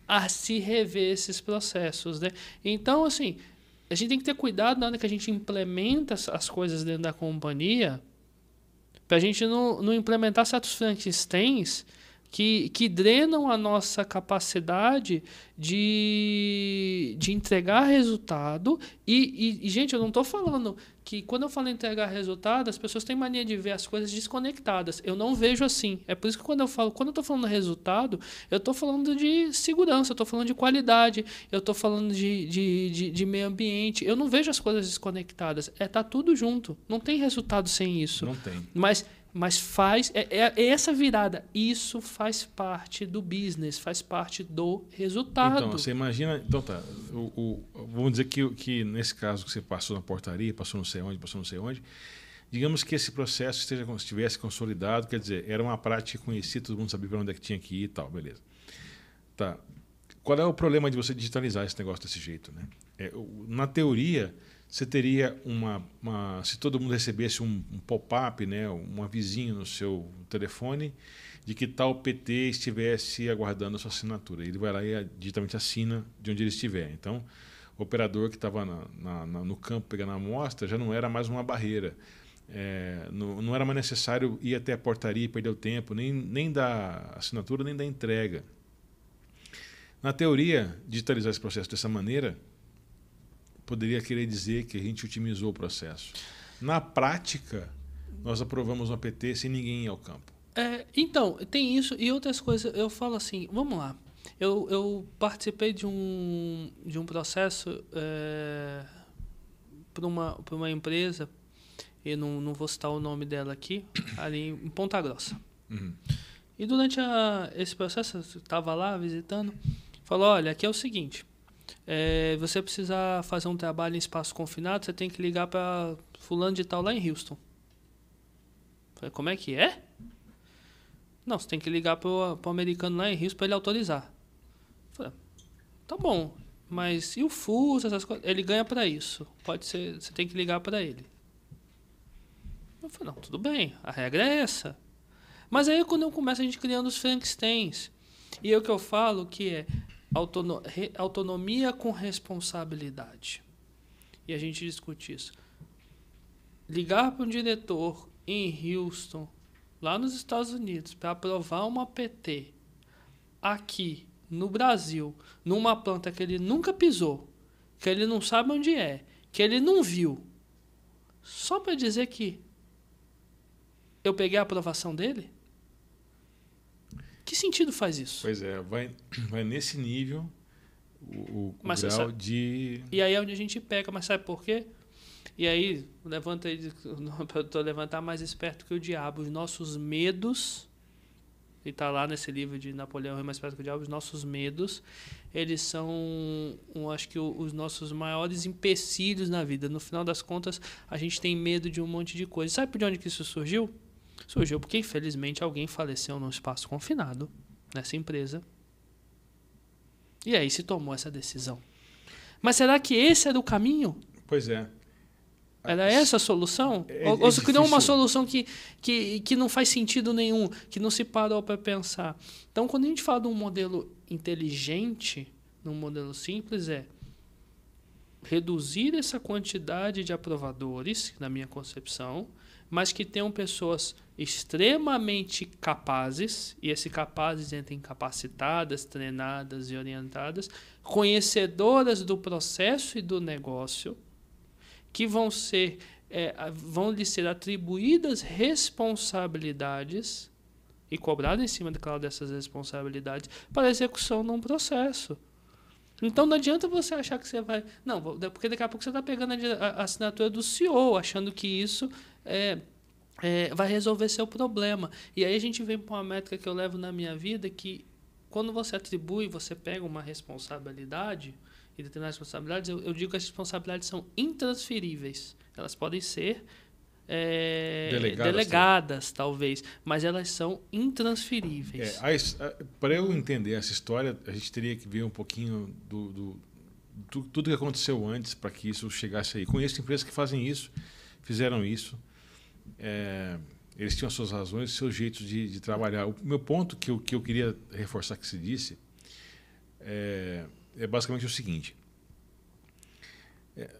a se rever esses processos. Né? Então, assim, a gente tem que ter cuidado na hora que a gente implementa as coisas dentro da companhia, para a gente não implementar certos Frankensteins que drenam a nossa capacidade de de entregar resultado e, gente, eu não estou falando que quando eu falo entregar resultado, as pessoas têm mania de ver as coisas desconectadas. Eu não vejo assim. É por isso que quando eu estou falando resultado, eu estou falando de segurança, eu estou falando de qualidade, eu estou falando de meio ambiente. Eu não vejo as coisas desconectadas. Tá tudo junto. Não tem resultado sem isso. Não tem. Mas faz. É essa virada. Isso faz parte do business, faz parte do resultado. Então, você imagina. Então tá. Vamos dizer que nesse caso que você passou na portaria, passou não sei onde. Digamos que esse processo estivesse consolidado, quer dizer, era uma prática conhecida, todo mundo sabia para onde é que tinha que ir e tal, beleza. Tá. Qual é o problema de você digitalizar esse negócio desse jeito, né? Na teoria, você teria se todo mundo recebesse um pop-up, né, um avisinho no seu telefone de que tal PT estivesse aguardando a sua assinatura. Ele vai lá e digitalmente assina de onde ele estiver. Então, o operador que estava no campo pegando a amostra já não era mais uma barreira. Não era mais necessário ir até a portaria e perder o tempo, nem da assinatura, nem da entrega. Na teoria, digitalizar esse processo dessa maneira poderia querer dizer que a gente otimizou o processo. Na prática, nós aprovamos uma PT sem ninguém ir ao campo. Então, tem isso e outras coisas. Eu falo assim, vamos lá. Eu participei de um processo para uma empresa, eu não vou citar o nome dela aqui, ali em Ponta Grossa. Uhum. E durante esse processo, eu estava lá visitando, falou, olha, aqui é o seguinte, você precisa fazer um trabalho em espaço confinado, você tem que ligar para fulano de tal lá em Houston. Falei, como é que é? Não, você tem que ligar para o americano lá em Houston para ele autorizar. Falei, tá bom, mas e o fuso, essas coisas? Ele ganha para isso. Pode ser, você tem que ligar para ele. Eu falei, não, tudo bem, a regra é essa. Mas aí quando eu começo a gente criando os Frankensteins. E é o que eu falo que é autonomia com responsabilidade. E a gente discute isso. Ligar para um diretor em Houston, lá nos Estados Unidos, para aprovar uma PT aqui no Brasil, numa planta que ele nunca pisou, que ele não sabe onde é, que ele não viu, só para dizer que eu peguei a aprovação dele? Que sentido faz isso? Pois é, vai nesse nível o grau de... E aí é onde a gente pega, mas sabe por quê? E aí, para levantar mais esperto que o diabo, os nossos medos, e está lá nesse livro de Napoleão, Mais Esperto que o Diabo, os nossos medos, eles são, acho que os nossos maiores empecilhos na vida. No final das contas, a gente tem medo de um monte de coisa. Sabe por onde que isso surgiu? Surgiu porque, infelizmente, alguém faleceu num espaço confinado, nessa empresa. E aí se tomou essa decisão. Mas será que esse era o caminho? Pois é. Era essa a solução? Ou se criou uma solução que não faz sentido nenhum, que não se parou para pensar. Então, quando a gente fala de um modelo inteligente, num modelo simples, é reduzir essa quantidade de aprovadores, na minha concepção, mas que tenham pessoas extremamente capazes, e esse capazes entrem capacitadas, treinadas e orientadas, conhecedoras do processo e do negócio, que vão lhes ser atribuídas responsabilidades e cobrado em cima dessas responsabilidades para a execução de um processo. Então não adianta você achar que você vai... Não, porque daqui a pouco você está pegando a assinatura do CEO, achando que isso vai resolver seu problema. E aí a gente vem para uma métrica que eu levo na minha vida, que quando você atribui, você pega uma responsabilidade... e determinadas responsabilidades, eu digo que as responsabilidades são intransferíveis. Elas podem ser delegadas, talvez, mas elas são intransferíveis. Para eu entender essa história, a gente teria que ver um pouquinho tudo que aconteceu antes para que isso chegasse aí. Conheço empresas que fazem isso, fizeram isso. Eles tinham as suas razões, seus jeitos de trabalhar. O meu ponto que eu queria reforçar que se disse é basicamente o seguinte.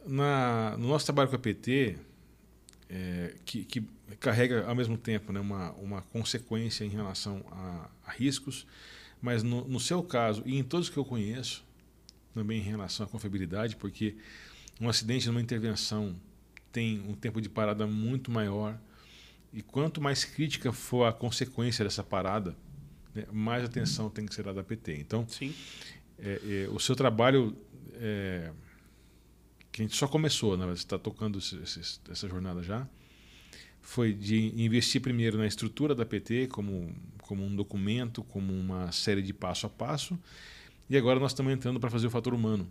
No nosso trabalho com a PT, que carrega ao mesmo tempo, né, uma consequência em relação a riscos, mas no seu caso e em todos que eu conheço, também em relação à confiabilidade, porque um acidente numa intervenção tem um tempo de parada muito maior, e quanto mais crítica for a consequência dessa parada, né, mais atenção tem que ser dada à PT. Então, Sim. O seu trabalho, que a gente só começou, né, você está tocando essa jornada já, foi de investir primeiro na estrutura da PT, como um documento, como uma série de passo a passo, e agora nós estamos entrando para fazer o fator humano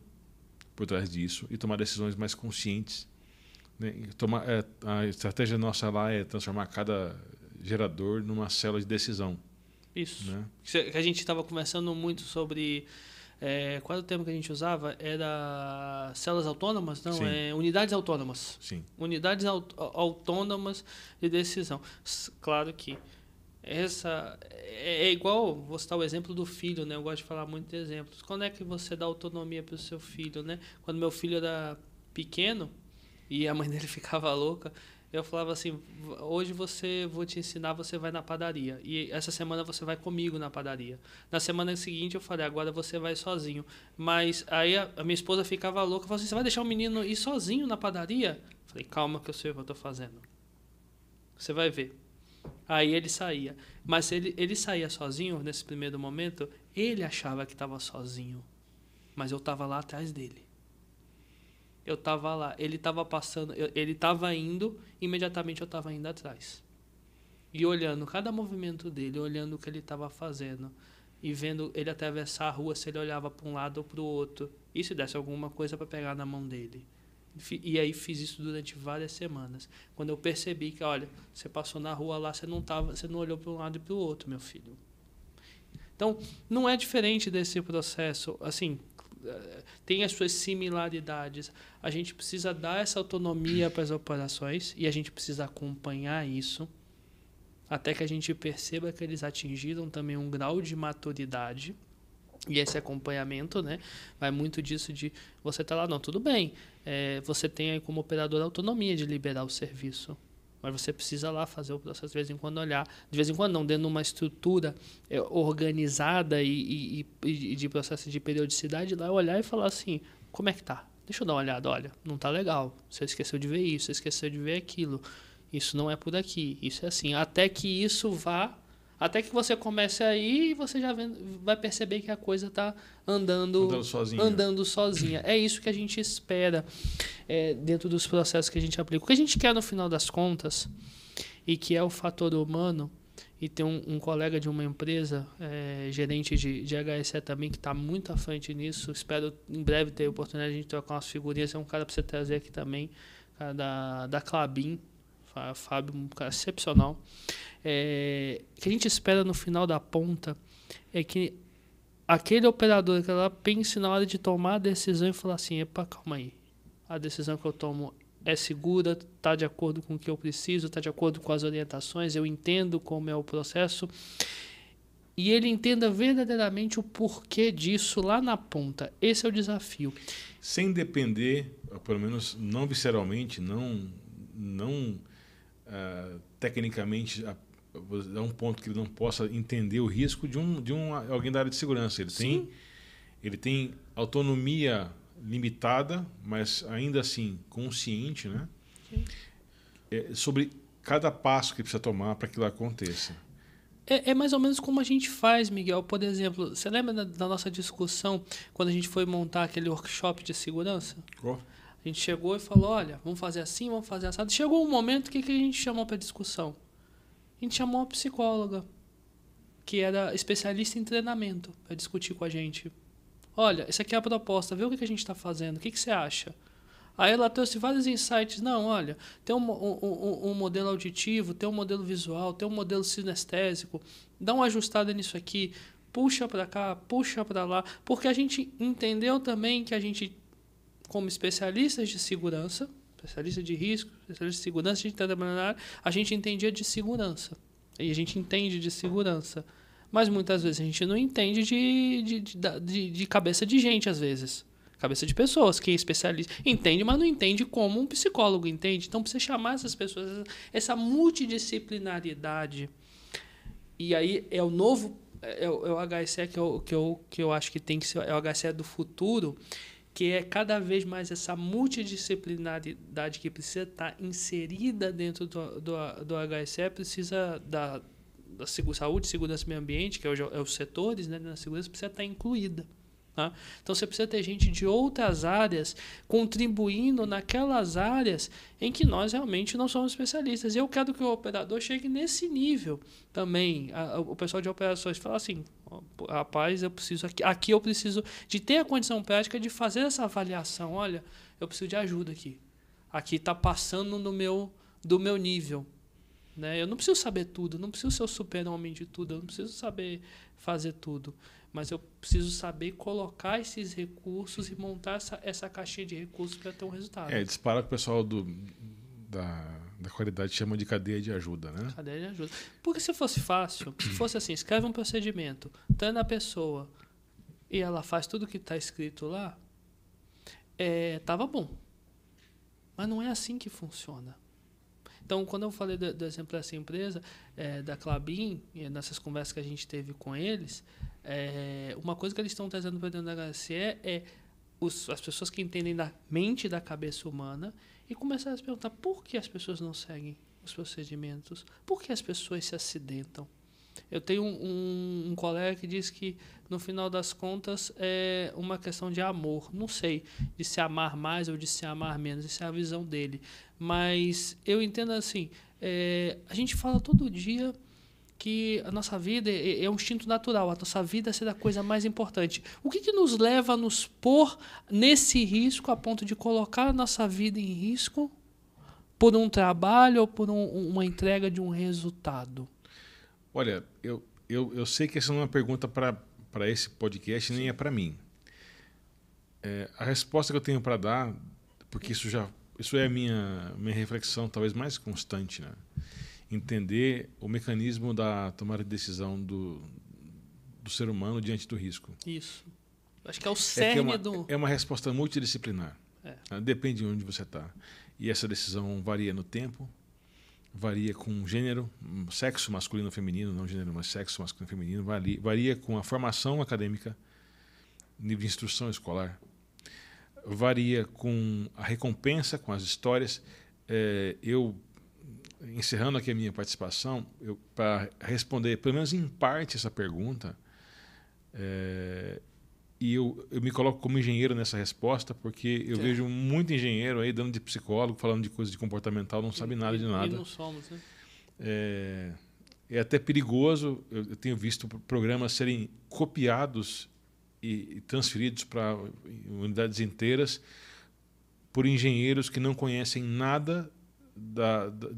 por trás disso e tomar decisões mais conscientes. Né? A estratégia nossa lá é transformar cada gerador numa célula de decisão. Isso. Né? Que a gente estava conversando muito sobre... qual era o termo que a gente usava? Era células autônomas? Não, unidades autônomas. Sim. Unidades autônomas de decisão. Claro que essa é igual, vou citar o exemplo do filho, né? Eu gosto de falar muito de exemplos. Quando é que você dá autonomia para o seu filho, né? Quando meu filho era pequeno e a mãe dele ficava louca, eu falava assim, hoje vou te ensinar, você vai na padaria. E essa semana você vai comigo na padaria. Na semana seguinte eu falei, agora você vai sozinho. Mas aí a minha esposa ficava louca, falou assim, você vai deixar o menino ir sozinho na padaria? Eu falei, calma que eu sei o que eu estou fazendo. Você vai ver. Aí ele saía. Mas ele saía sozinho nesse primeiro momento, ele achava que estava sozinho. Mas eu estava lá atrás dele. Eu estava lá, ele estava passando, ele estava indo, imediatamente eu estava indo atrás. E olhando cada movimento dele, olhando o que ele estava fazendo, e vendo ele atravessar a rua, se ele olhava para um lado ou para o outro, e se desse alguma coisa para pegar na mão dele. E aí fiz isso durante várias semanas. Quando eu percebi que, olha, você passou na rua lá, você não olhou para um lado e para o outro, meu filho. Então, não é diferente desse processo, assim, tem as suas similaridades. A gente precisa dar essa autonomia para as operações e a gente precisa acompanhar isso até que a gente perceba que eles atingiram também um grau de maturidade. E esse acompanhamento, né, vai muito disso de você tá lá, não, tudo bem, você tem aí como operador a autonomia de liberar o serviço, mas você precisa lá fazer o processo de vez em quando, olhar, de vez em quando não, dentro de uma estrutura organizada e de processo de periodicidade, lá olhar e falar assim, como é que tá? Deixa eu dar uma olhada, olha, não tá legal, você esqueceu de ver isso, você esqueceu de ver aquilo, isso não é por aqui, isso é assim, até que isso vá... Até que você comece aí e você já vai perceber que a coisa está andando sozinha. É isso que a gente espera dentro dos processos que a gente aplica. O que a gente quer no final das contas, e que é o fator humano, e tem um colega de uma empresa, gerente de HSE também, que está muito à frente nisso. Espero em breve ter a oportunidade de a gente trocar umas figurinhas. É um cara para você trazer aqui também, cara da Clabin, Fábio, um cara excepcional. Que a gente espera no final da ponta é que aquele operador que ela pense na hora de tomar a decisão e falar assim, epa, calma aí, a decisão que eu tomo é segura, está de acordo com o que eu preciso, está de acordo com as orientações, eu entendo como é o processo, e ele entenda verdadeiramente o porquê disso lá na ponta. Esse é o desafio. Sem depender, pelo menos não visceralmente, não tecnicamente, é um ponto que ele não possa entender o risco de alguém da área de segurança. Ele tem autonomia limitada, mas ainda assim consciente, né? Sobre cada passo que precisa tomar para que aquilo aconteça. É mais ou menos como a gente faz, Miguel. Por exemplo, você lembra da nossa discussão quando a gente foi montar aquele workshop de segurança? A gente chegou e falou, olha, vamos fazer assim, vamos fazer assado. Chegou um momento, o que a gente chamou para discussão? A gente chamou uma psicóloga, que era especialista em treinamento, para discutir com a gente. Olha, essa aqui é a proposta, vê o que a gente está fazendo, o que você acha? Aí ela trouxe vários insights. Não, olha, tem um modelo auditivo, tem um modelo visual, tem um modelo sinestésico. Dá uma ajustada nisso aqui, puxa para cá, puxa para lá. Porque a gente entendeu também que a gente, como especialistas de segurança, especialista de risco, especialista de segurança, a gente entendia de segurança. E a gente entende de segurança. Mas muitas vezes a gente não entende de cabeça de gente, às vezes. Cabeça de pessoas, que é especialista. Entende, mas não entende como um psicólogo entende. Então precisa chamar essas pessoas, essa multidisciplinaridade. E aí é o novo é o HSE que eu acho que tem que ser, é o HSE do futuro, que é cada vez mais essa multidisciplinaridade que precisa estar inserida dentro do HSE, precisa da saúde, segurança e meio ambiente, que é os setores, né, na segurança, precisa estar incluída. Tá? Então, você precisa ter gente de outras áreas contribuindo naquelas áreas em que nós realmente não somos especialistas. E eu quero que o operador chegue nesse nível também. O pessoal de operações fala assim, rapaz, eu preciso aqui eu preciso de ter a condição prática de fazer essa avaliação. Olha, eu preciso de ajuda aqui. Aqui está passando do meu nível. Né? Eu não preciso saber tudo, não preciso ser o super-homem de tudo, eu não preciso saber fazer tudo. Mas eu preciso saber colocar esses recursos e montar essa caixinha de recursos para ter um resultado. Dispara que o pessoal da qualidade chama de cadeia de ajuda, né? Cadeia de ajuda. Porque se fosse fácil, se fosse assim, escreve um procedimento, tá na pessoa e ela faz tudo que está escrito lá, tava bom. Mas não é assim que funciona. Então, quando eu falei do exemplo dessa empresa, da Klabin, nessas conversas que a gente teve com eles, uma coisa que eles estão trazendo para dentro da HSE é as pessoas que entendem da mente e da cabeça humana e começar a se perguntar por que as pessoas não seguem os procedimentos, por que as pessoas se acidentam. Eu tenho um colega que diz que, no final das contas, é uma questão de amor. Não sei, de se amar mais ou de se amar menos. Essa é a visão dele. Mas eu entendo assim, a gente fala todo dia que a nossa vida é um instinto natural. A nossa vida é ser a coisa mais importante. O que nos leva a nos pôr nesse risco a ponto de colocar a nossa vida em risco por um trabalho ou por uma entrega de um resultado? Olha, eu sei que essa não é uma pergunta para esse podcast, nem é para mim. A resposta que eu tenho para dar, porque isso é a minha reflexão talvez mais constante, né? Entender o mecanismo da tomada de decisão do ser humano diante do risco. Isso. Acho que é o cerne É uma resposta multidisciplinar. Depende de onde você está. E essa decisão varia no tempo, varia com gênero, sexo masculino ou feminino, não gênero, mas sexo masculino e feminino, varia com a formação acadêmica, nível de instrução escolar, varia com a recompensa, com as histórias. Encerrando aqui a minha participação, para responder, pelo menos em parte, essa pergunta, e eu me coloco como engenheiro nessa resposta, porque eu vejo muito engenheiro aí dando de psicólogo, falando de coisa de comportamental, não sabe nada de nada. E não somos, né? É até perigoso, eu tenho visto programas serem copiados e transferidos para unidades inteiras por engenheiros que não conhecem nada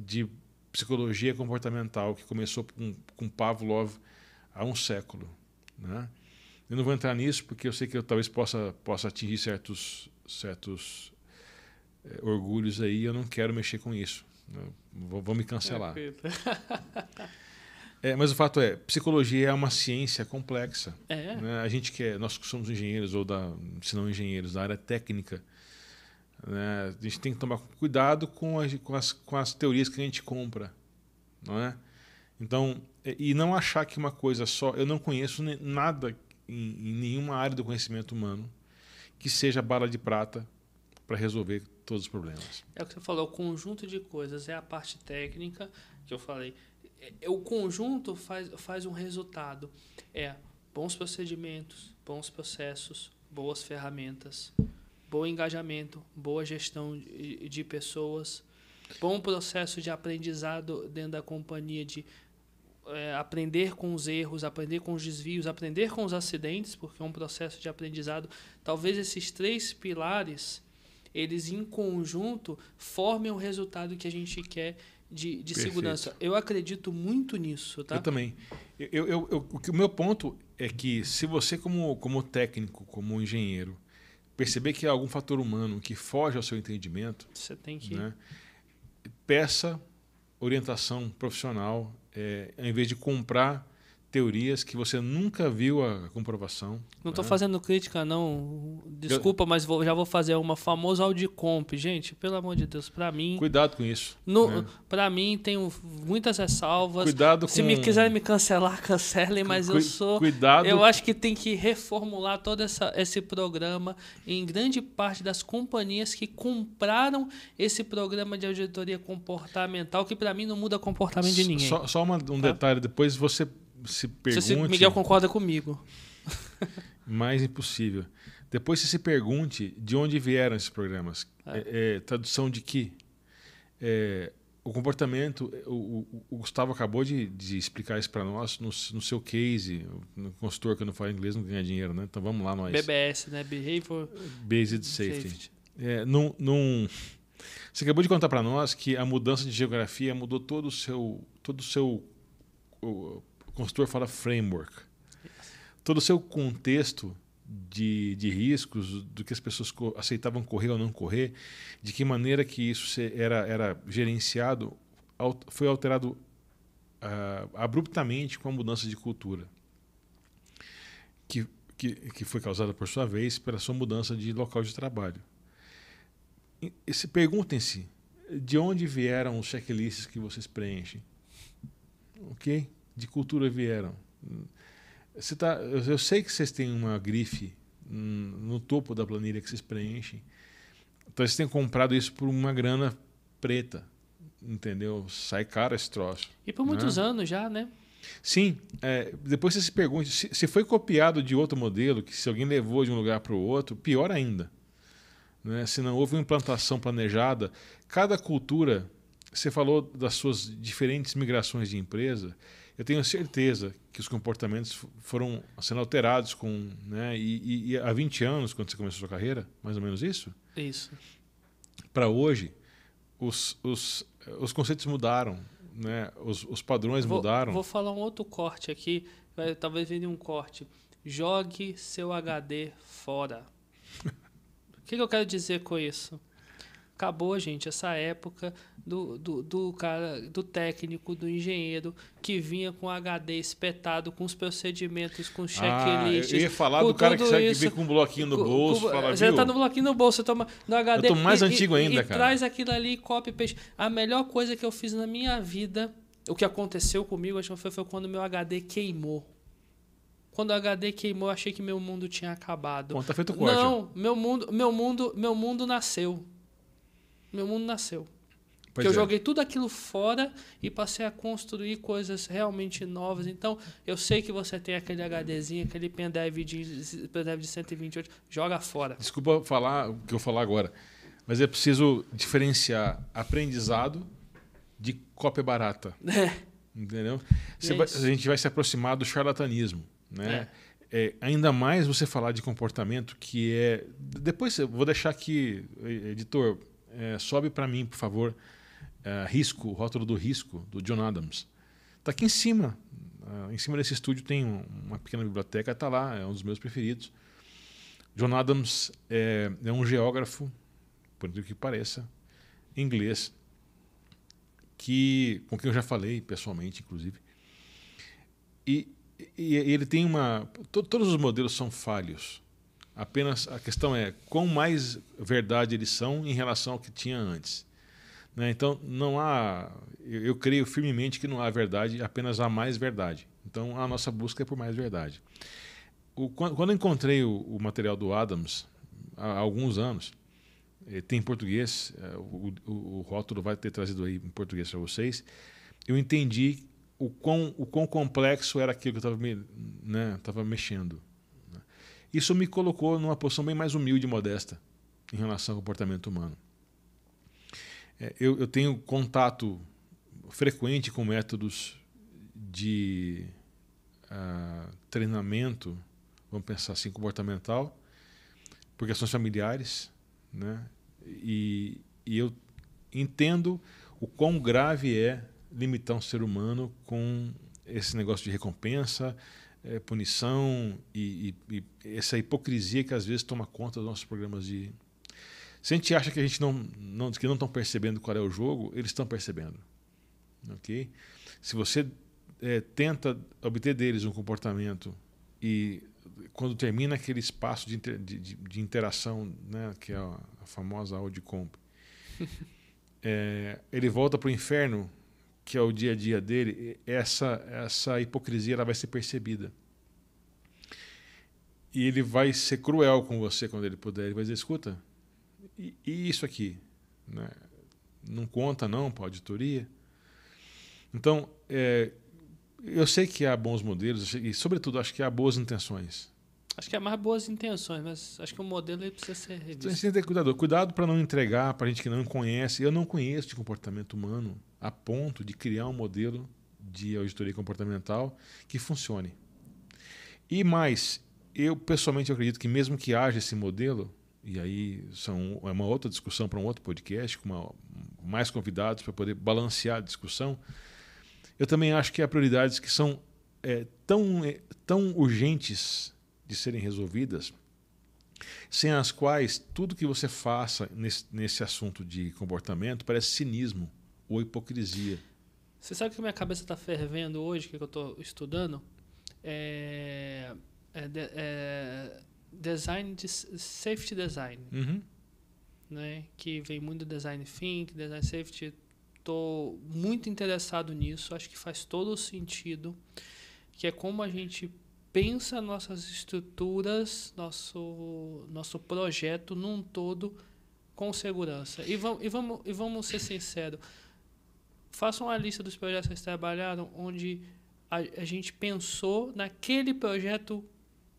de psicologia comportamental, que começou com Pavlov há um século, né? Eu não vou entrar nisso porque eu sei que eu talvez possa atingir certos orgulhos aí, eu não quero mexer com isso. Vou me cancelar. Mas o fato é, psicologia é uma ciência complexa. Né? Nós que somos engenheiros, ou se não engenheiros, da área técnica, né? A gente tem que tomar cuidado com as teorias que a gente compra. Não é? Então, e não achar que uma coisa só... Eu não conheço nada em nenhuma área do conhecimento humano que seja bala de prata para resolver todos os problemas. É o que você falou, o conjunto de coisas é a parte técnica que eu falei. O conjunto faz um resultado. Bons procedimentos, bons processos, boas ferramentas, bom engajamento, boa gestão de pessoas, bom processo de aprendizado dentro da companhia, de aprender com os erros, aprender com os desvios, aprender com os acidentes, porque é um processo de aprendizado. Talvez esses 3 pilares, eles em conjunto, formem o resultado que a gente quer de segurança. Eu acredito muito nisso. Tá? Eu também. O meu ponto é que, se você, como técnico, como engenheiro, perceber que há algum fator humano que foge ao seu entendimento, você tem que... né, peça orientação profissional, ao invés de comprar teorias que você nunca viu a comprovação. Não estou fazendo crítica, não. Desculpa, mas já vou fazer uma famosa Audicomp. Gente, pelo amor de Deus, para mim... Cuidado com isso. Para mim, tenho muitas ressalvas. Cuidado com... Se me quiserem me cancelar, cancelem, mas eu acho que tem que reformular todo esse programa em grande parte das companhias que compraram esse programa de auditoria comportamental, que para mim não muda o comportamento de ninguém. Só um detalhe, depois você se pergunte... Se Miguel concorda comigo. Mais impossível. Depois você se pergunte de onde vieram esses programas. Tradução de que? O comportamento... O Gustavo acabou de explicar isso para nós no seu case. No consultor que não fala inglês não ganha dinheiro, né? Então vamos lá nós. BBS, né? Behavior Based Safety. Você acabou de contar para nós que a mudança de geografia mudou todo o seu o consultor fala framework. Todo o seu contexto de riscos, do que as pessoas aceitavam correr ou não correr, de que maneira que isso era gerenciado, foi alterado abruptamente com a mudança de cultura, que foi causada, por sua vez, pela sua mudança de local de trabalho. Perguntem-se de onde vieram os checklists que vocês preenchem. Ok? De cultura vieram. Eu sei que vocês têm uma grife no topo da planilha que vocês preenchem. Então vocês têm comprado isso por uma grana preta. Entendeu? Sai caro esse troço. E por muitos anos já, né? Sim. Depois você se pergunte se foi copiado de outro modelo, que se alguém levou de um lugar para o outro, pior ainda. Né? Se não houve uma implantação planejada, cada cultura... Você falou das suas diferentes migrações de empresa. Eu tenho certeza que os comportamentos foram sendo alterados e há 20 anos, quando você começou a sua carreira, mais ou menos isso? Isso. Para hoje, os conceitos mudaram, né? Os padrões mudaram. Vou falar um outro corte aqui, talvez venha um corte. Jogue seu HD fora. O que eu quero dizer com isso? Acabou, gente, essa época do cara, do técnico, do engenheiro que vinha com HD espetado, com os procedimentos, com checklists. Eu ia falar do cara que vem com um bloquinho no bolso. Você tá no bloquinho no bolso, você toma no HD. Eu tô mais antigo ainda, cara. Traz aquilo ali e copy e paste. A melhor coisa que eu fiz na minha vida, o que aconteceu comigo, acho que foi quando meu HD queimou. Quando o HD queimou, eu achei que meu mundo tinha acabado. Bom, tá feito o corte. Não, meu mundo nasceu. Meu mundo nasceu. Porque eu joguei tudo aquilo fora e passei a construir coisas realmente novas. Então, eu sei que você tem aquele HDzinho, aquele pendrive de 128, joga fora. Desculpa falar o que eu vou falar agora, mas é preciso diferenciar aprendizado de cópia barata. Entendeu? A gente vai se aproximar do charlatanismo. Né? Ainda mais você falar de comportamento que é... Depois eu vou deixar aqui, editor... sobe para mim, por favor, o rótulo do risco, do John Adams. Está aqui em cima. Em cima desse estúdio tem uma pequena biblioteca, está lá, é um dos meus preferidos. John Adams é um geógrafo, por incrível que pareça, inglês, com quem eu já falei pessoalmente, inclusive. E ele tem todos os modelos são falhos. Apenas a questão é quão mais verdade eles são em relação ao que tinha antes. Né? Então, não há... Eu creio firmemente que não há verdade, apenas há mais verdade. Então, a nossa busca é por mais verdade. Quando eu encontrei o material do Adams, há alguns anos, tem em português, o rótulo vai ter trazido aí em português para vocês, eu entendi o quão complexo era aquilo que eu estava mexendo. Isso me colocou numa posição bem mais humilde e modesta em relação ao comportamento humano. Eu tenho contato frequente com métodos de treinamento, vamos pensar assim, comportamental, por questões familiares, né? E eu entendo o quão grave é limitar um ser humano com esse negócio de recompensa, punição e essa hipocrisia que às vezes toma conta dos nossos programas de... Se a gente acha que a gente não estão percebendo qual é o jogo, eles estão percebendo. Okay? Se você tenta obter deles um comportamento e quando termina aquele espaço de interação, né, que é a famosa Audicomp, ele volta para o inferno, que é o dia a dia dele, essa hipocrisia ela vai ser percebida. E ele vai ser cruel com você quando ele puder. Ele vai dizer, escuta, e isso aqui? Né? Não conta não para a auditoria? Então, eu sei que há bons modelos e, sobretudo, acho que há boas intenções. Acho que há mais boas intenções, mas acho que o modelo ele precisa ser revisto. Então, a gente tem que ter cuidado. Cuidado para não entregar para a gente que não conhece. Eu não conheço de comportamento humano a ponto de criar um modelo de auditoria comportamental que funcione. E mais, eu pessoalmente acredito que mesmo que haja esse modelo, e aí é uma outra discussão para um outro podcast, com mais convidados para poder balancear a discussão, eu também acho que há prioridades que são tão urgentes de serem resolvidas, sem as quais tudo que você faça nesse assunto de comportamento parece cinismo ou hipocrisia. Você sabe que minha cabeça está fervendo hoje, que eu estou estudando? Safety design, né? Que vem muito do design thinking, design safety. Estou muito interessado nisso, acho que faz todo o sentido, que é como a gente pensa nossas estruturas, nosso projeto num todo com segurança. E vamos ser sinceros, façam uma lista dos projetos que vocês trabalharam onde a gente pensou naquele projeto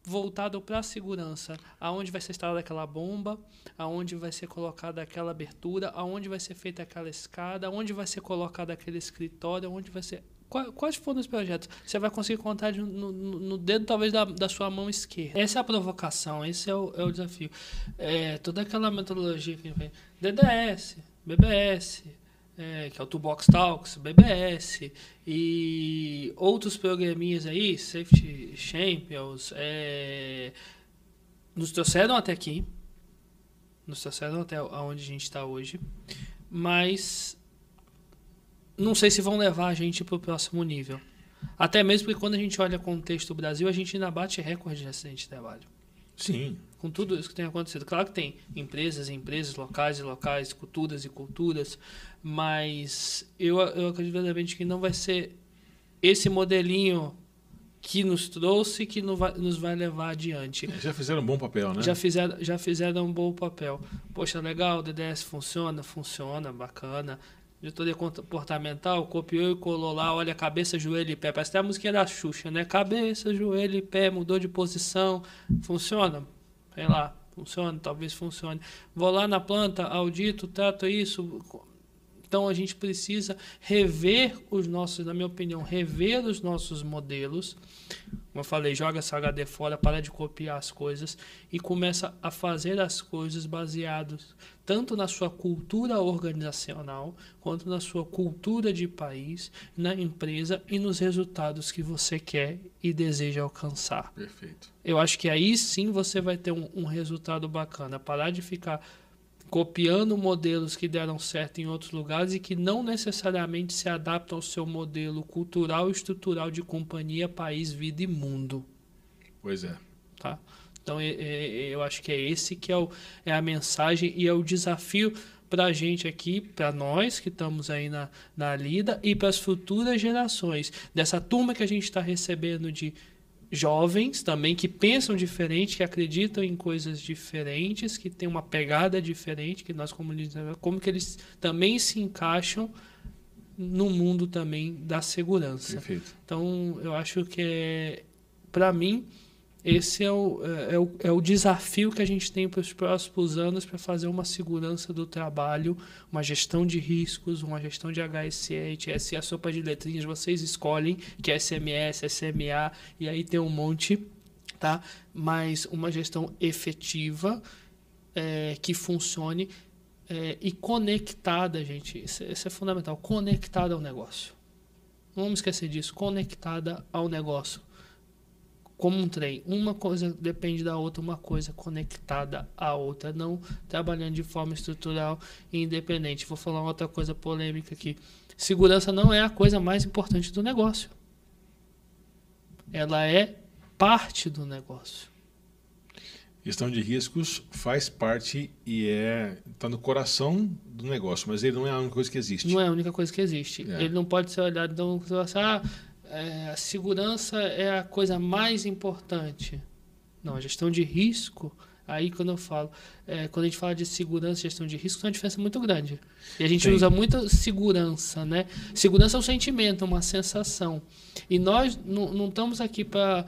voltado para a segurança, aonde vai ser instalada aquela bomba, aonde vai ser colocada aquela abertura, aonde vai ser feita aquela escada, aonde vai ser colocado aquele escritório, aonde vai ser... Quais foram os projetos? Você vai conseguir contar no dedo, talvez, da sua mão esquerda. Essa é a provocação, esse é o desafio. Toda aquela metodologia que vem, DDS, BBS, que é o Toolbox Talks, BBS, e outros programinhas aí, Safety Champions, nos trouxeram até aqui, nos trouxeram até onde a gente está hoje, mas não sei se vão levar a gente para o próximo nível. Até mesmo porque quando a gente olha o contexto do Brasil, a gente ainda bate recorde de acidente de trabalho. Sim. Com tudo isso que tem acontecido. Claro que tem empresas, locais e locais, culturas e culturas, mas eu acredito verdadeiramente que não vai ser esse modelinho que nos trouxe que nos vai levar adiante. Já fizeram um bom papel, né? Já fizeram um bom papel. Poxa, legal, o DDS funciona, bacana. Auditoria comportamental, copiou e colou lá, olha, cabeça, joelho e pé. Parece até a musiquinha da Xuxa, né? Cabeça, joelho e pé, mudou de posição. Funciona? Sei lá, funciona, talvez funcione. Vou lá na planta, audito, trato isso. Então a gente precisa rever na minha opinião, rever os nossos modelos. Como eu falei, joga essa HD fora, para de copiar as coisas e começa a fazer as coisas baseadas tanto na sua cultura organizacional, quanto na sua cultura de país, na empresa e nos resultados que você quer e deseja alcançar. Perfeito. Eu acho que aí sim você vai ter um resultado bacana. Parar de ficar copiando modelos que deram certo em outros lugares e que não necessariamente se adaptam ao seu modelo cultural e estrutural de companhia, país, vida e mundo. Pois é. Tá? Então, eu acho que é esse que é a mensagem e é o desafio para a gente aqui, para nós que estamos aí na lida e para as futuras gerações. Dessa turma que a gente está recebendo de jovens também que pensam diferente, que acreditam em coisas diferentes, que têm uma pegada diferente, que nós como que eles também se encaixam no mundo também da segurança. Perfeito. Então, eu acho que para mim esse é o desafio que a gente tem para os próximos anos para fazer uma segurança do trabalho, uma gestão de riscos, uma gestão de HSE, essa é a sopa de letrinhas, vocês escolhem, que é SMS, SMA, e aí tem um monte, tá? Mas uma gestão efetiva, que funcione e conectada, gente, isso é fundamental, conectada ao negócio. Não vamos esquecer disso, conectada ao negócio. Como um trem, uma coisa depende da outra, uma coisa conectada à outra, não trabalhando de forma estrutural e independente. Vou falar uma outra coisa polêmica aqui. Segurança não é a coisa mais importante do negócio. ela é parte do negócio. Gestão de riscos faz parte e está no coração do negócio, mas ele não é a única coisa que existe. Não é a única coisa que existe. É. Ele não pode ser olhado, então, a segurança é a coisa mais importante. Não, a gestão de risco, aí quando eu falo, quando a gente fala de segurança e gestão de risco, tem uma diferença muito grande. E a gente Tem. usa muito segurança, né? Segurança é um sentimento, uma sensação. E nós não estamos aqui para,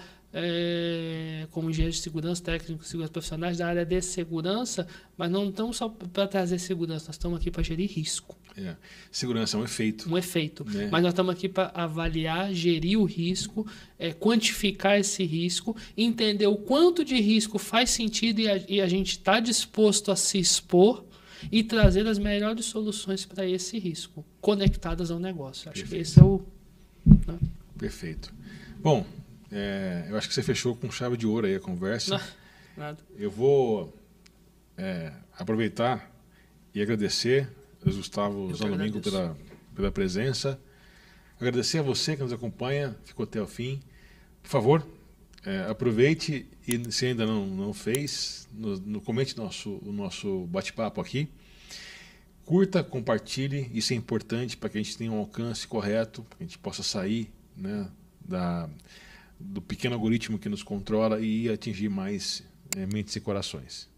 como engenheiros de segurança, técnicos de segurança, profissionais da área de segurança, mas não estamos só para trazer segurança, nós estamos aqui para gerir risco. Segurança é um efeito. Um efeito. Né? Mas nós estamos aqui para avaliar, gerir o risco, quantificar esse risco, entender o quanto de risco faz sentido e a gente está disposto a se expor e trazer as melhores soluções para esse risco, conectadas ao negócio. Acho que esse é o... Né? Perfeito. Bom, eu acho que você fechou com chave de ouro aí a conversa. Não, nada. Eu vou aproveitar e agradecer Gustavo Zanomingo pela presença. Agradecer a você que nos acompanha, ficou até o fim. Por favor, aproveite e se ainda não fez, comente o nosso bate-papo aqui. Curta, compartilhe, isso é importante para que a gente tenha um alcance correto, para que a gente possa sair, né, do pequeno algoritmo que nos controla e atingir mais mentes e corações.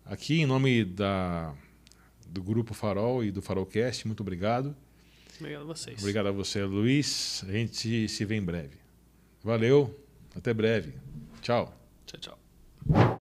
Aqui, em nome do Grupo Farol e do Farolcast, muito obrigado. Obrigado a vocês. Obrigado a você, Luiz. A gente se vê em breve. Valeu, até breve. Tchau. Tchau, tchau.